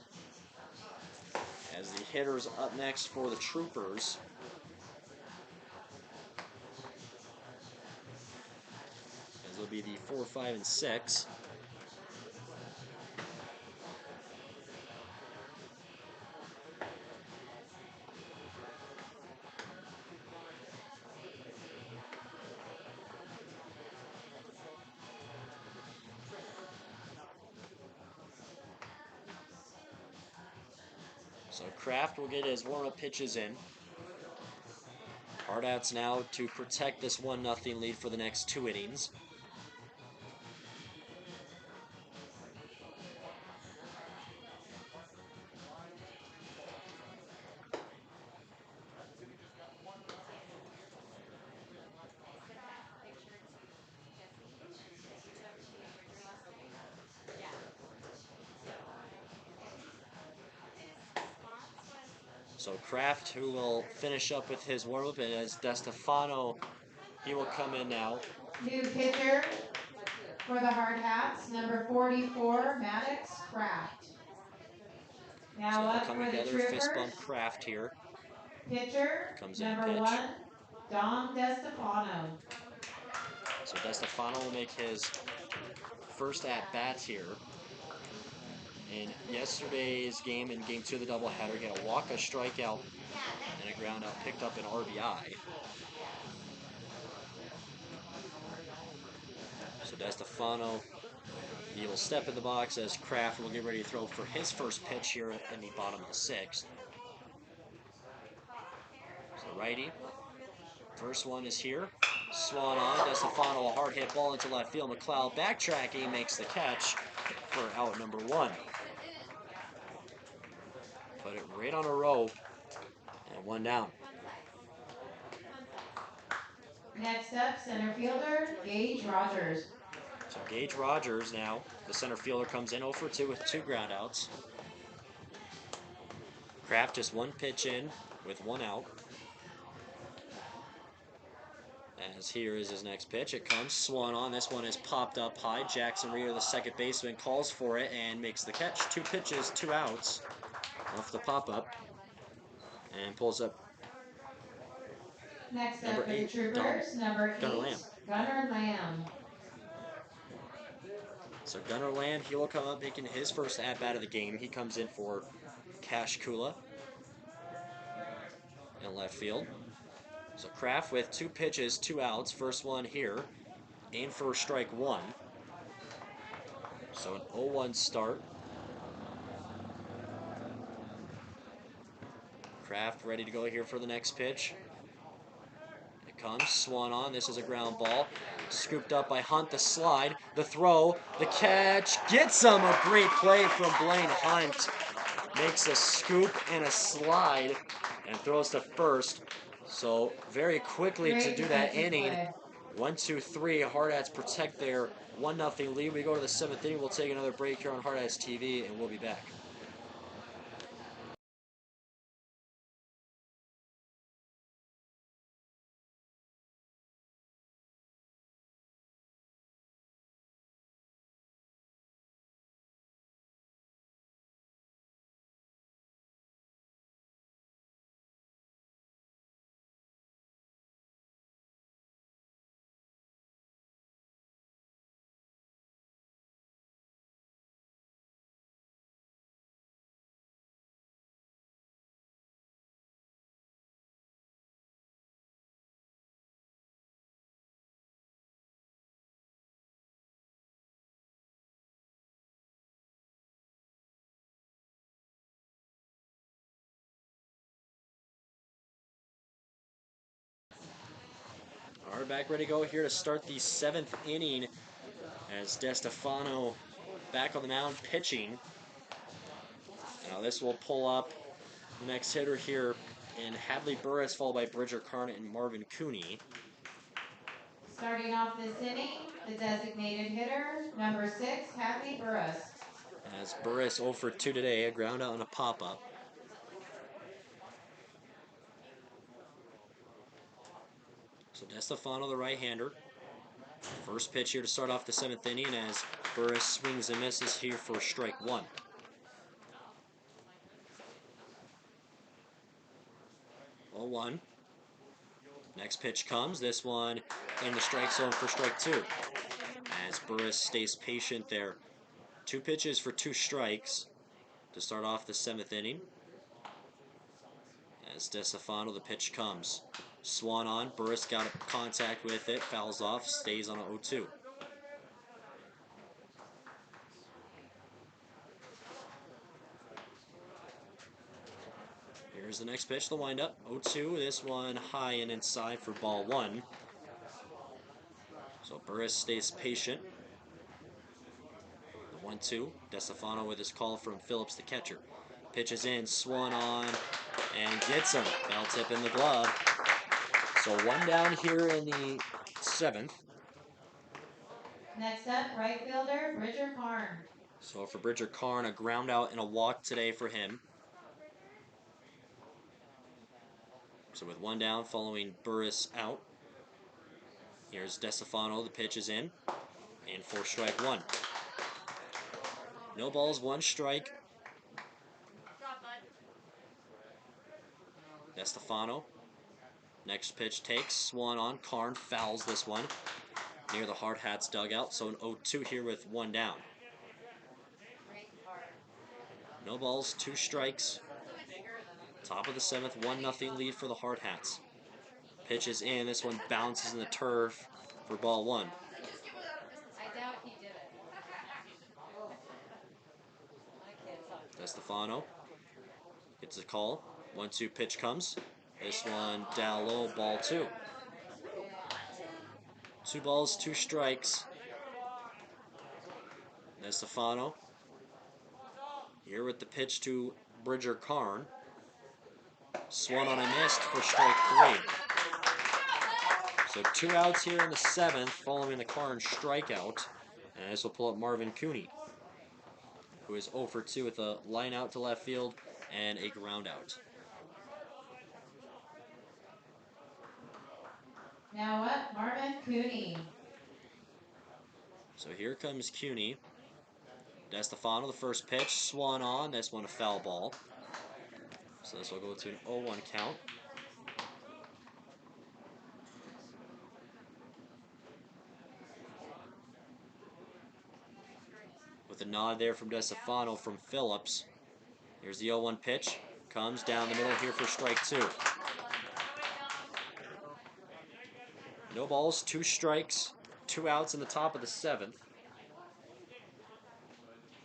S2: As the hitters up next for the Troopers. As will be the 4, 5, and 6. So Kraft will get his warm-up pitches in. Hardhats now to protect this 1-0 lead for the next 2 innings. So Kraft, who will finish up with his warm-up, and as DeStefano, he will come in now.
S1: New pitcher for the Hardhats, number 44, Maddox Kraft. Now
S2: So
S1: up
S2: come
S1: for the
S2: together,
S1: Troopers.
S2: fist bump Kraft here.
S1: Pitcher,
S2: Comes in
S1: number
S2: pitch.
S1: 1, Dom DeStefano.
S2: So DeStefano will make his first at-bats here. In yesterday's game, in Game 2 of the doubleheader, he had a walk, a strikeout, and a ground out, picked up an RBI. So DeStefano, he will step in the box as Kraft will get ready to throw for his first pitch here in the bottom of the 6th. So righty. First one is here. Swung on. DeStefano, a hard hit ball into left field. McLeod backtracking, makes the catch for out number 1. Put it right on a row, and 1 down.
S1: Next up, center fielder, Gage Rogers.
S2: So Gage Rogers now, the center fielder, comes in 0 for 2 with 2 groundouts. Kraft just 1 pitch in with 1 out. As here is his next pitch. It comes, swung on. This one is popped up high. Jackson Reeder, the second baseman, calls for it and makes the catch. 2 pitches, 2 outs off the pop-up. And pulls up
S1: Next
S2: number
S1: up for the
S2: 8,
S1: Troopers, number 8,
S2: Gunnar Lamb.
S1: Gunnar Lamb.
S2: So Gunnar Lamb, he will come up making his first at-bat of the game. He comes in for Cash Kula in left field. So Kraft with 2 pitches, 2 outs. First one here, in for strike 1. So an 0-1 start. Kraft ready to go here for the next pitch. It comes, swung on. This is a ground ball. Scooped up by Hunt. The slide, the throw, the catch. Gets him. A great play from Blaine Hunt. Makes a scoop and a slide and throws to first. So very quickly
S1: Great
S2: to do that
S1: defensive
S2: inning.
S1: play.
S2: 1, 2, 3. Hardhats protect their 1-0 lead. We go to the 7th inning. We'll take another break here on Hardhats TV, and we'll be back. All right, back ready to go here to start the 7th inning as DeStefano back on the mound pitching. Now this will pull up the next hitter here in Hadley Burris, followed by Bridger Carnett and Marvin Cooney.
S1: Starting off this inning, the designated hitter, number 6, Hadley Burris.
S2: As Burris 0 for 2 today, a ground out and a pop-up. So DeStefano, the right-hander. First pitch here to start off the 7th inning as Burris swings and misses here for strike 1. 0-1. Next pitch comes. This one in the strike zone for strike 2. As Burris stays patient there. 2 pitches for 2 strikes to start off the 7th inning. As DeStefano, the pitch comes. Swan on. Burris got a contact with it. Fouls off. Stays on a 0-2. Here's the next pitch, the windup. 0-2. This one high and inside for ball 1. So Burris stays patient. The 1-2. DeStefano with his call from Phillips, the catcher. Pitches in, Swan on, and gets him. Foul tip in the glove. So 1 down here in the 7th.
S1: Next up, right fielder, Bridger Karn.
S2: So for Bridger Karn, a ground out and a walk today for him. So with 1 down following Burris out. Here's DeStefano, the pitch is in for strike 1. No balls, 1 strike. DeStefano. Next pitch takes, Swan on, Karn fouls this one near the Hardhats dugout, so an 0-2 here with 1 down. No balls, 2 strikes. Top of the 7th, 1-0 lead for the Hardhats. Pitch is in, this one bounces in the turf for ball 1.
S1: I doubt he did it.
S2: DeStefano gets a call. 1-2 pitch comes. This one down low, ball 2. 2 balls, 2 strikes. DeStefano here with the pitch to Bridger Karn. Swung on and missed for strike 3. So 2 outs here in the 7th following the Karn strikeout. And this will pull up Marvin Cooney, who is 0 for 2 with a line out to left field and a ground out.
S1: Now up, Marvin Cooney.
S2: So here comes Cooney. DeStefano, the first pitch, swung on. This one a foul ball. So this will go to an 0-1 count. With a nod there from DeStefano from Phillips. Here's the 0-1 pitch. Comes down the middle here for strike 2. No balls, 2 strikes, 2 outs in the top of the 7th.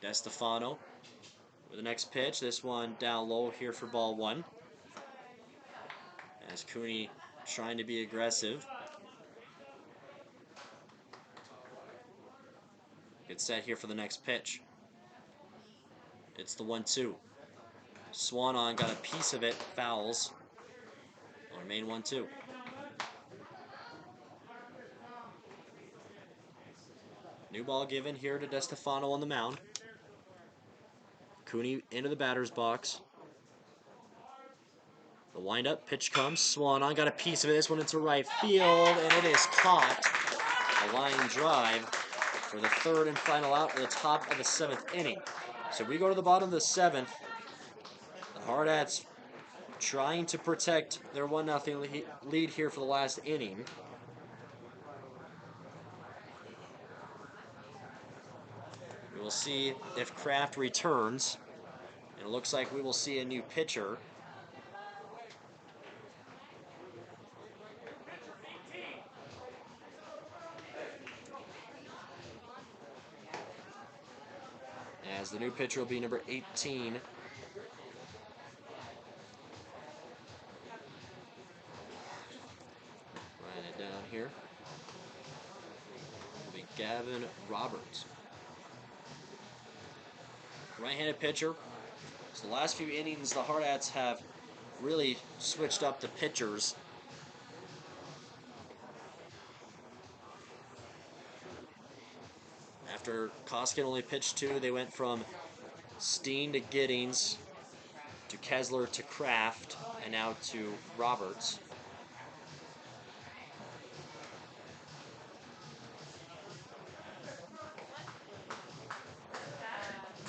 S2: DeStefano with the next pitch. This one down low here for ball 1. As Cooney trying to be aggressive. Get set here for the next pitch. It's the 1-2. Swan on, got a piece of it, fouls. Will remain 1-2. New ball given here to DeStefano on the mound. Cooney into the batter's box. The windup, pitch comes. Swan on, got a piece of it. This one into right field, and it is caught. A line drive for the third and final out at the top of the 7th inning. So we go to the bottom of the 7th. The Hardhats trying to protect their 1-0 lead here for the last inning. We will see if Kraft returns. And it looks like we will see a new pitcher. As the new pitcher will be number 18. Write it down here. It'll be Gavin Roberts. Right-handed pitcher. So the last few innings, the Hardhats have really switched up the pitchers. After Koskin only pitched 2, they went from Steen to Giddings, to Kessler to Kraft, and now to Roberts.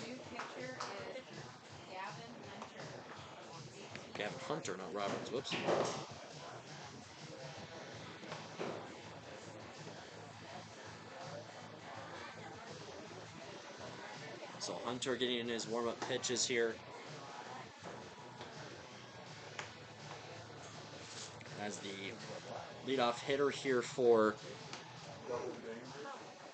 S1: New pitcher is Gavin Hunter.
S2: Gavin Hunter, not Roberts. Whoops. So Hunter getting in his warm-up pitches here. As the leadoff hitter here for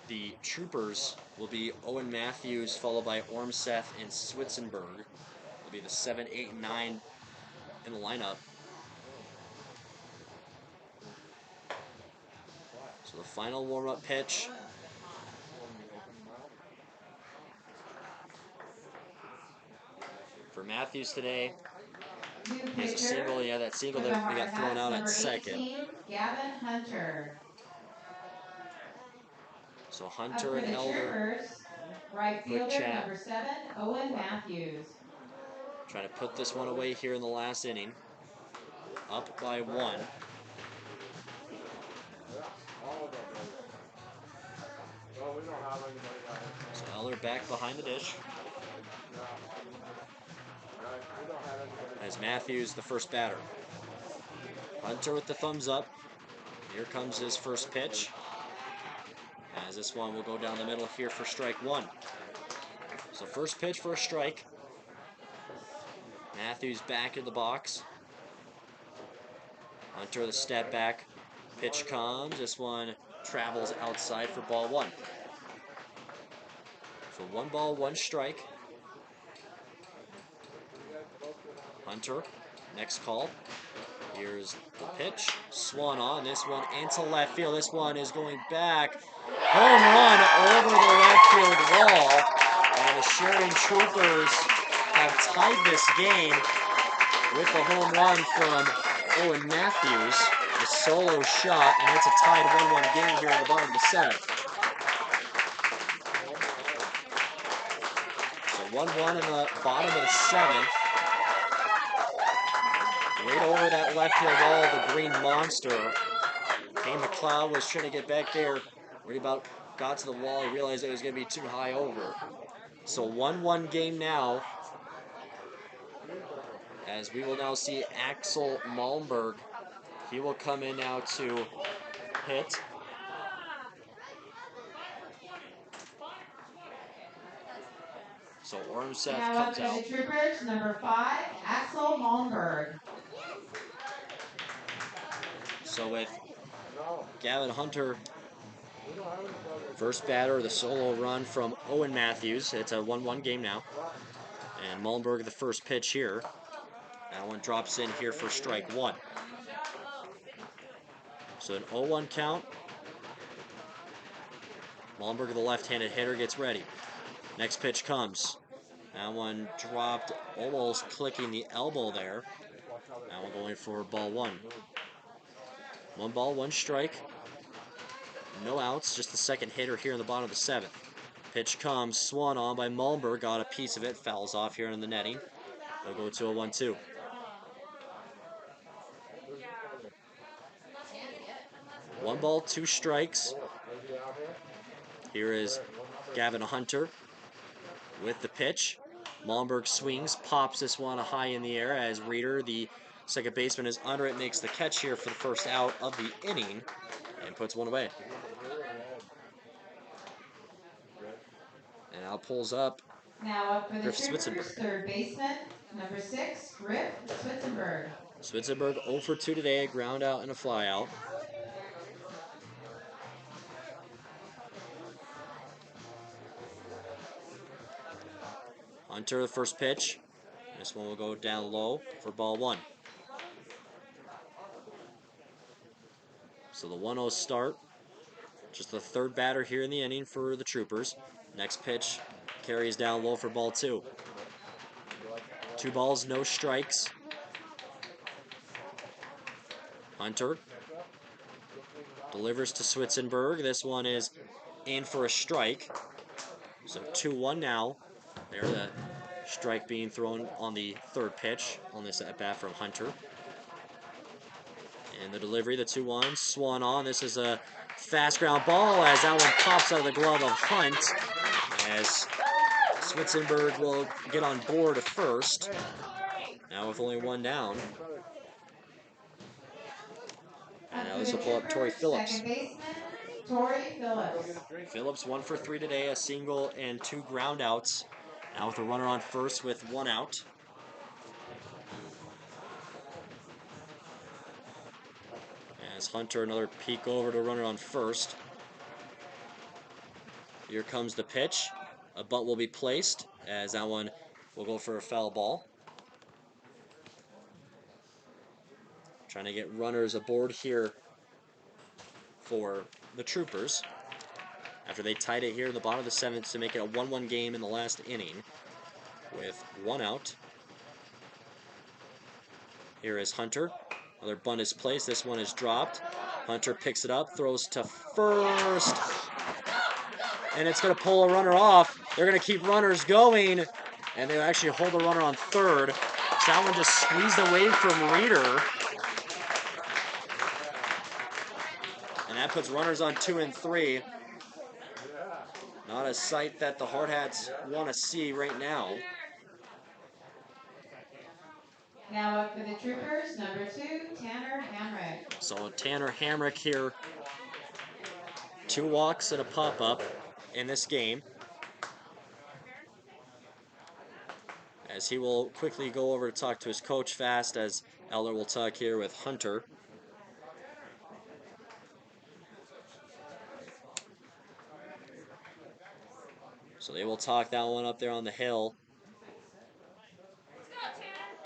S2: the Troopers will be Owen Matthews, followed by Ormseth and Switzenberg. Will be the 7, 8, and 9 in the lineup. So the final warm-up pitch. For Matthews today, he has a single. Yeah, that single that we got thrown out at second.
S1: Gavin Hunter.
S2: So Hunter and Elder.
S1: Right
S2: Quick
S1: fielder
S2: chat.
S1: number 7, Owen Matthews.
S2: Trying to put this one away here in the last inning. Up by 1. So Elder back behind the dish. As Matthews, the first batter. Hunter with the thumbs up. Here comes his first pitch. As this one will go down the middle here for strike 1. So first pitch for a strike. Matthews back in the box. Hunter the step back. Pitch comes. This one travels outside for ball 1. So 1 ball, 1 strike. Hunter, next call. Here's the pitch. Swan on. This one into left field. This one is going back. Home run over the left field wall. And the Sheridan Troopers have tied this game with the home run from Owen Matthews. A solo shot, and it's a tied 1-1 game here in the bottom of the 7th. So 1-1 in the bottom of the 7th. Right over that left field wall, the green monster. Kane McLeod was trying to get back there. Right about got to the wall. He realized it was going to be too high over. So 1-1 game now. As we will now see Axel Malmberg. He will come in now to hit. So Ormseth comes out.
S1: The Troopers, number 5, Axel Malmberg.
S2: So with Gavin Hunter, first batter, the solo run from Owen Matthews. It's a 1-1 game now. And Malmberg, the first pitch here. That one drops in here for strike 1. So an 0-1 count. Malmberg, the left-handed hitter, gets ready. Next pitch comes. That one dropped, almost clicking the elbow there. That one going for ball one. 1 ball, 1 strike. No outs, just the second hitter here in the bottom of the 7th. Pitch comes, swung on by Malmberg, got a piece of it, fouls off here in the netting. They'll go to a 1-2. 1 ball, 2 strikes. Here is Gavin Hunter with the pitch. Malmberg swings, pops this one high in the air as Reeder, the second baseman, is under it, makes the catch here for the first out of the inning, and puts one away. And now pulls up
S1: Now up for the
S2: Griff
S1: Troopers,
S2: Switzenberg.
S1: third baseman, number 6, Griff Switzenberg.
S2: Switzenberg 0 for 2 today, a ground out and a fly out. Hunter, the first pitch. This one will go down low for ball 1. So the 1-0 start. Just the third batter here in the inning for the Troopers. Next pitch carries down low for ball 2. 2 balls, no strikes. Hunter delivers to Switzenberg. This one is in for a strike. So 2-1 now. There, the strike being thrown on the third pitch on this at bat from Hunter. And the delivery, the 2-1, swung on. This is a fast ground ball as that one pops out of the glove of Hunt. As Switzenberg will get on board at first. Now with only 1 down. And now this will pull up Torrey Phillips.
S1: Second baseman, Torrey Phillips.
S2: Phillips 1 for 3 today, a single and 2 ground outs. Now with a runner on first with 1 out. As Hunter, another peek over to runner on first. Here comes the pitch. A bunt will be placed as that one will go for a foul ball. Trying to get runners aboard here for the Troopers after they tied it here in the bottom of the 7th to make it a 1-1 game in the last inning with 1 out. Here is Hunter. Another bunt is placed. This one is dropped. Hunter picks it up, throws to first. And it's going to pull a runner off. They're going to keep runners going. And they actually hold the runner on third. So that one just squeezed away from Reeder. And that puts runners on 2 and 3. Not a sight that the Hardhats want to see right now.
S1: Now up for the Troopers, number 2, Tanner Hamrick.
S2: So Tanner Hamrick here. 2 walks and a pop-up in this game. As he will quickly go over to talk to his coach fast, as Eller will talk here with Hunter. So they will talk that one up there on the hill.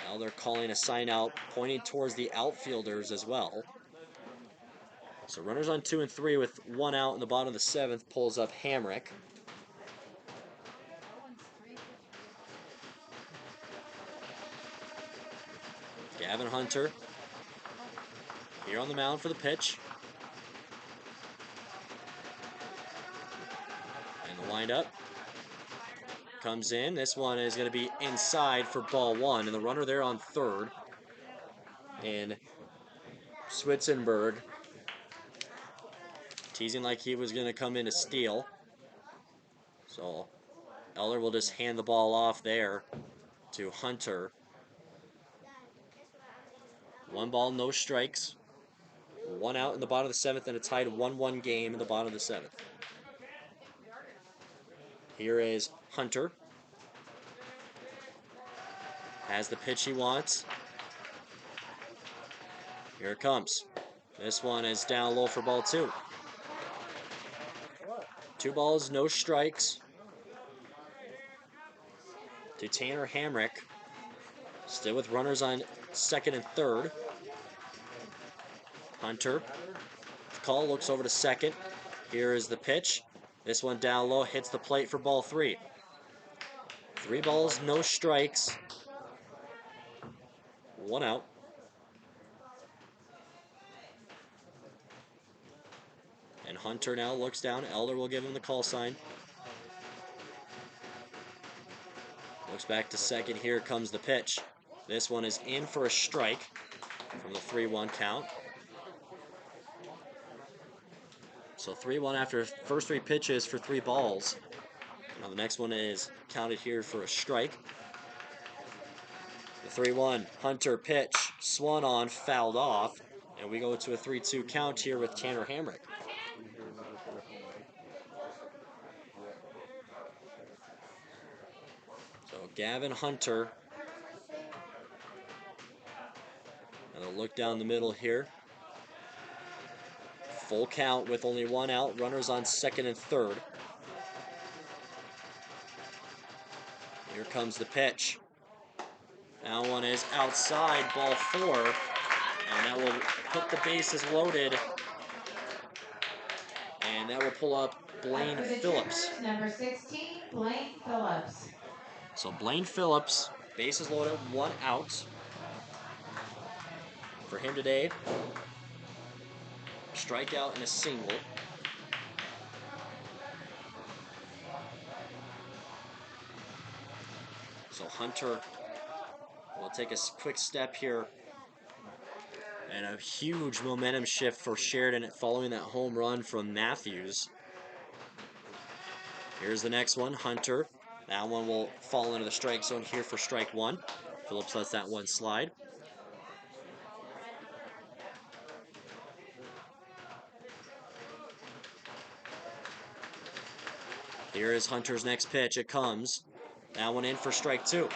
S2: Now they're calling a sign out, pointing towards the outfielders as well. So runners on 2 and 3 with 1 out in the bottom of the 7th, pulls up Hamrick. Gavin Hunter here on the mound for the pitch. And the windup comes in. This one is going to be inside for ball 1. And the runner there on third. And Switzenberg teasing like he was going to come in to steal. So Eller will just hand the ball off there to Hunter. 1 ball, no strikes. 1 out in the bottom of the 7th and a tied 1-1 game in the bottom of the 7th. Here is Hunter. Has the pitch he wants. Here it comes. This one is down low for ball 2. 2 balls, no strikes. To Tanner Hamrick. Still with runners on second and third. Hunter call, looks over to second. Here is the pitch. This one down low, hits the plate for ball 3. 3 balls, no strikes. 1 out. And Hunter now looks down. Elder will give him the call sign. Looks back to second. Here comes the pitch. This one is in for a strike from the 3-1 count. So 3-1 after first 3 pitches for 3 balls. Now the next one is counted here for a strike. The 3-1 Hunter pitch swung on, fouled off, and we go to a 3-2 count here with Tanner Hamrick. So Gavin Hunter. And they'll look down the middle here. Full count with only 1 out. Runners on second and third. Here comes the pitch. That one is outside, ball 4. And that will put the bases loaded. And that will pull up Blaine Phillips.
S1: Number 16, Blaine Phillips.
S2: So Blaine Phillips, bases loaded, 1 out. For him today, strikeout and a single. So Hunter will take a quick step here. And a huge momentum shift for Sheridan following that home run from Matthews. Here's the next one, Hunter. That one will fall into the strike zone here for strike 1. Phillips lets that one slide. Here is Hunter's next pitch. It comes. That one in for strike 2.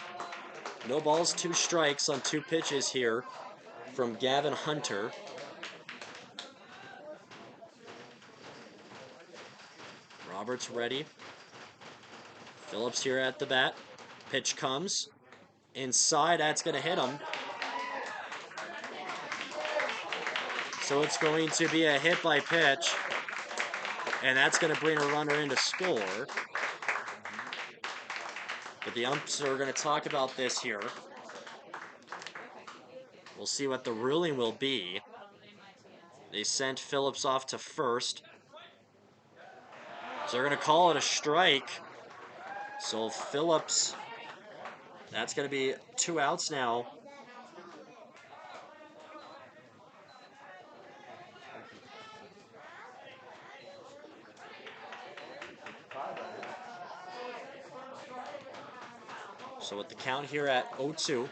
S2: No balls, 2 strikes on 2 pitches here from Gavin Hunter. Roberts ready. Phillips here at the bat. Pitch comes. Inside, that's going to hit him. So it's going to be a hit by pitch. And that's going to bring a runner in to score. But the umps are going to talk about this here. We'll see what the ruling will be. They sent Phillips off to first. So they're going to call it a strike. So Phillips, that's going to be 2 outs now. So with the count here at 0-2,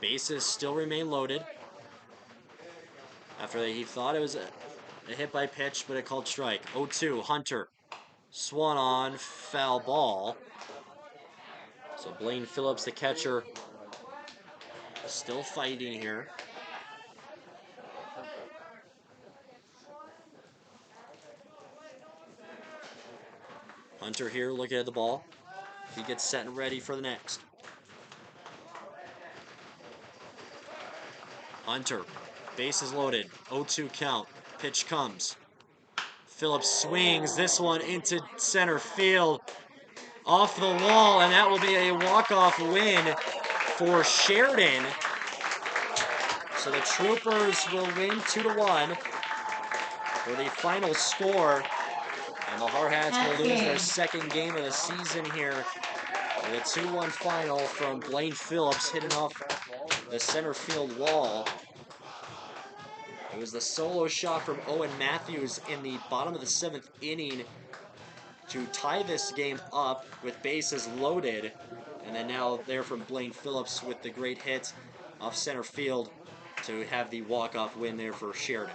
S2: bases still remain loaded. After he thought it was a hit by pitch, but it called strike. 0-2, Hunter. Swung on, foul ball. So Blaine Phillips, the catcher, still fighting here. Hunter here looking at the ball. He gets set and ready for the next. Hunter, bases loaded, 0-2 count. Pitch comes. Phillips swings this one into center field. Off the wall, and that will be a walk-off win for Sheridan. So the Troopers will win 2-1 for the final score. And the Hardhats will lose their second game of the season here with a 2-1 final from Blaine Phillips hitting off the center field wall. It was the solo shot from Owen Matthews in the bottom of the 7th inning to tie this game up with bases loaded. And then now there from Blaine Phillips with the great hit off center field to have the walk-off win there for Sheridan.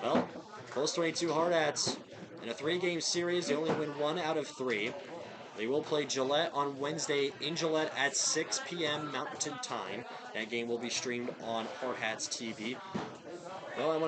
S2: Well, Post 22 Hardhats in a 3-game series, they only win 1 out of 3. They will play Gillette on Wednesday in Gillette at 6 p.m. Mountain Time. That game will be streamed on Hardhats TV. Well, I want to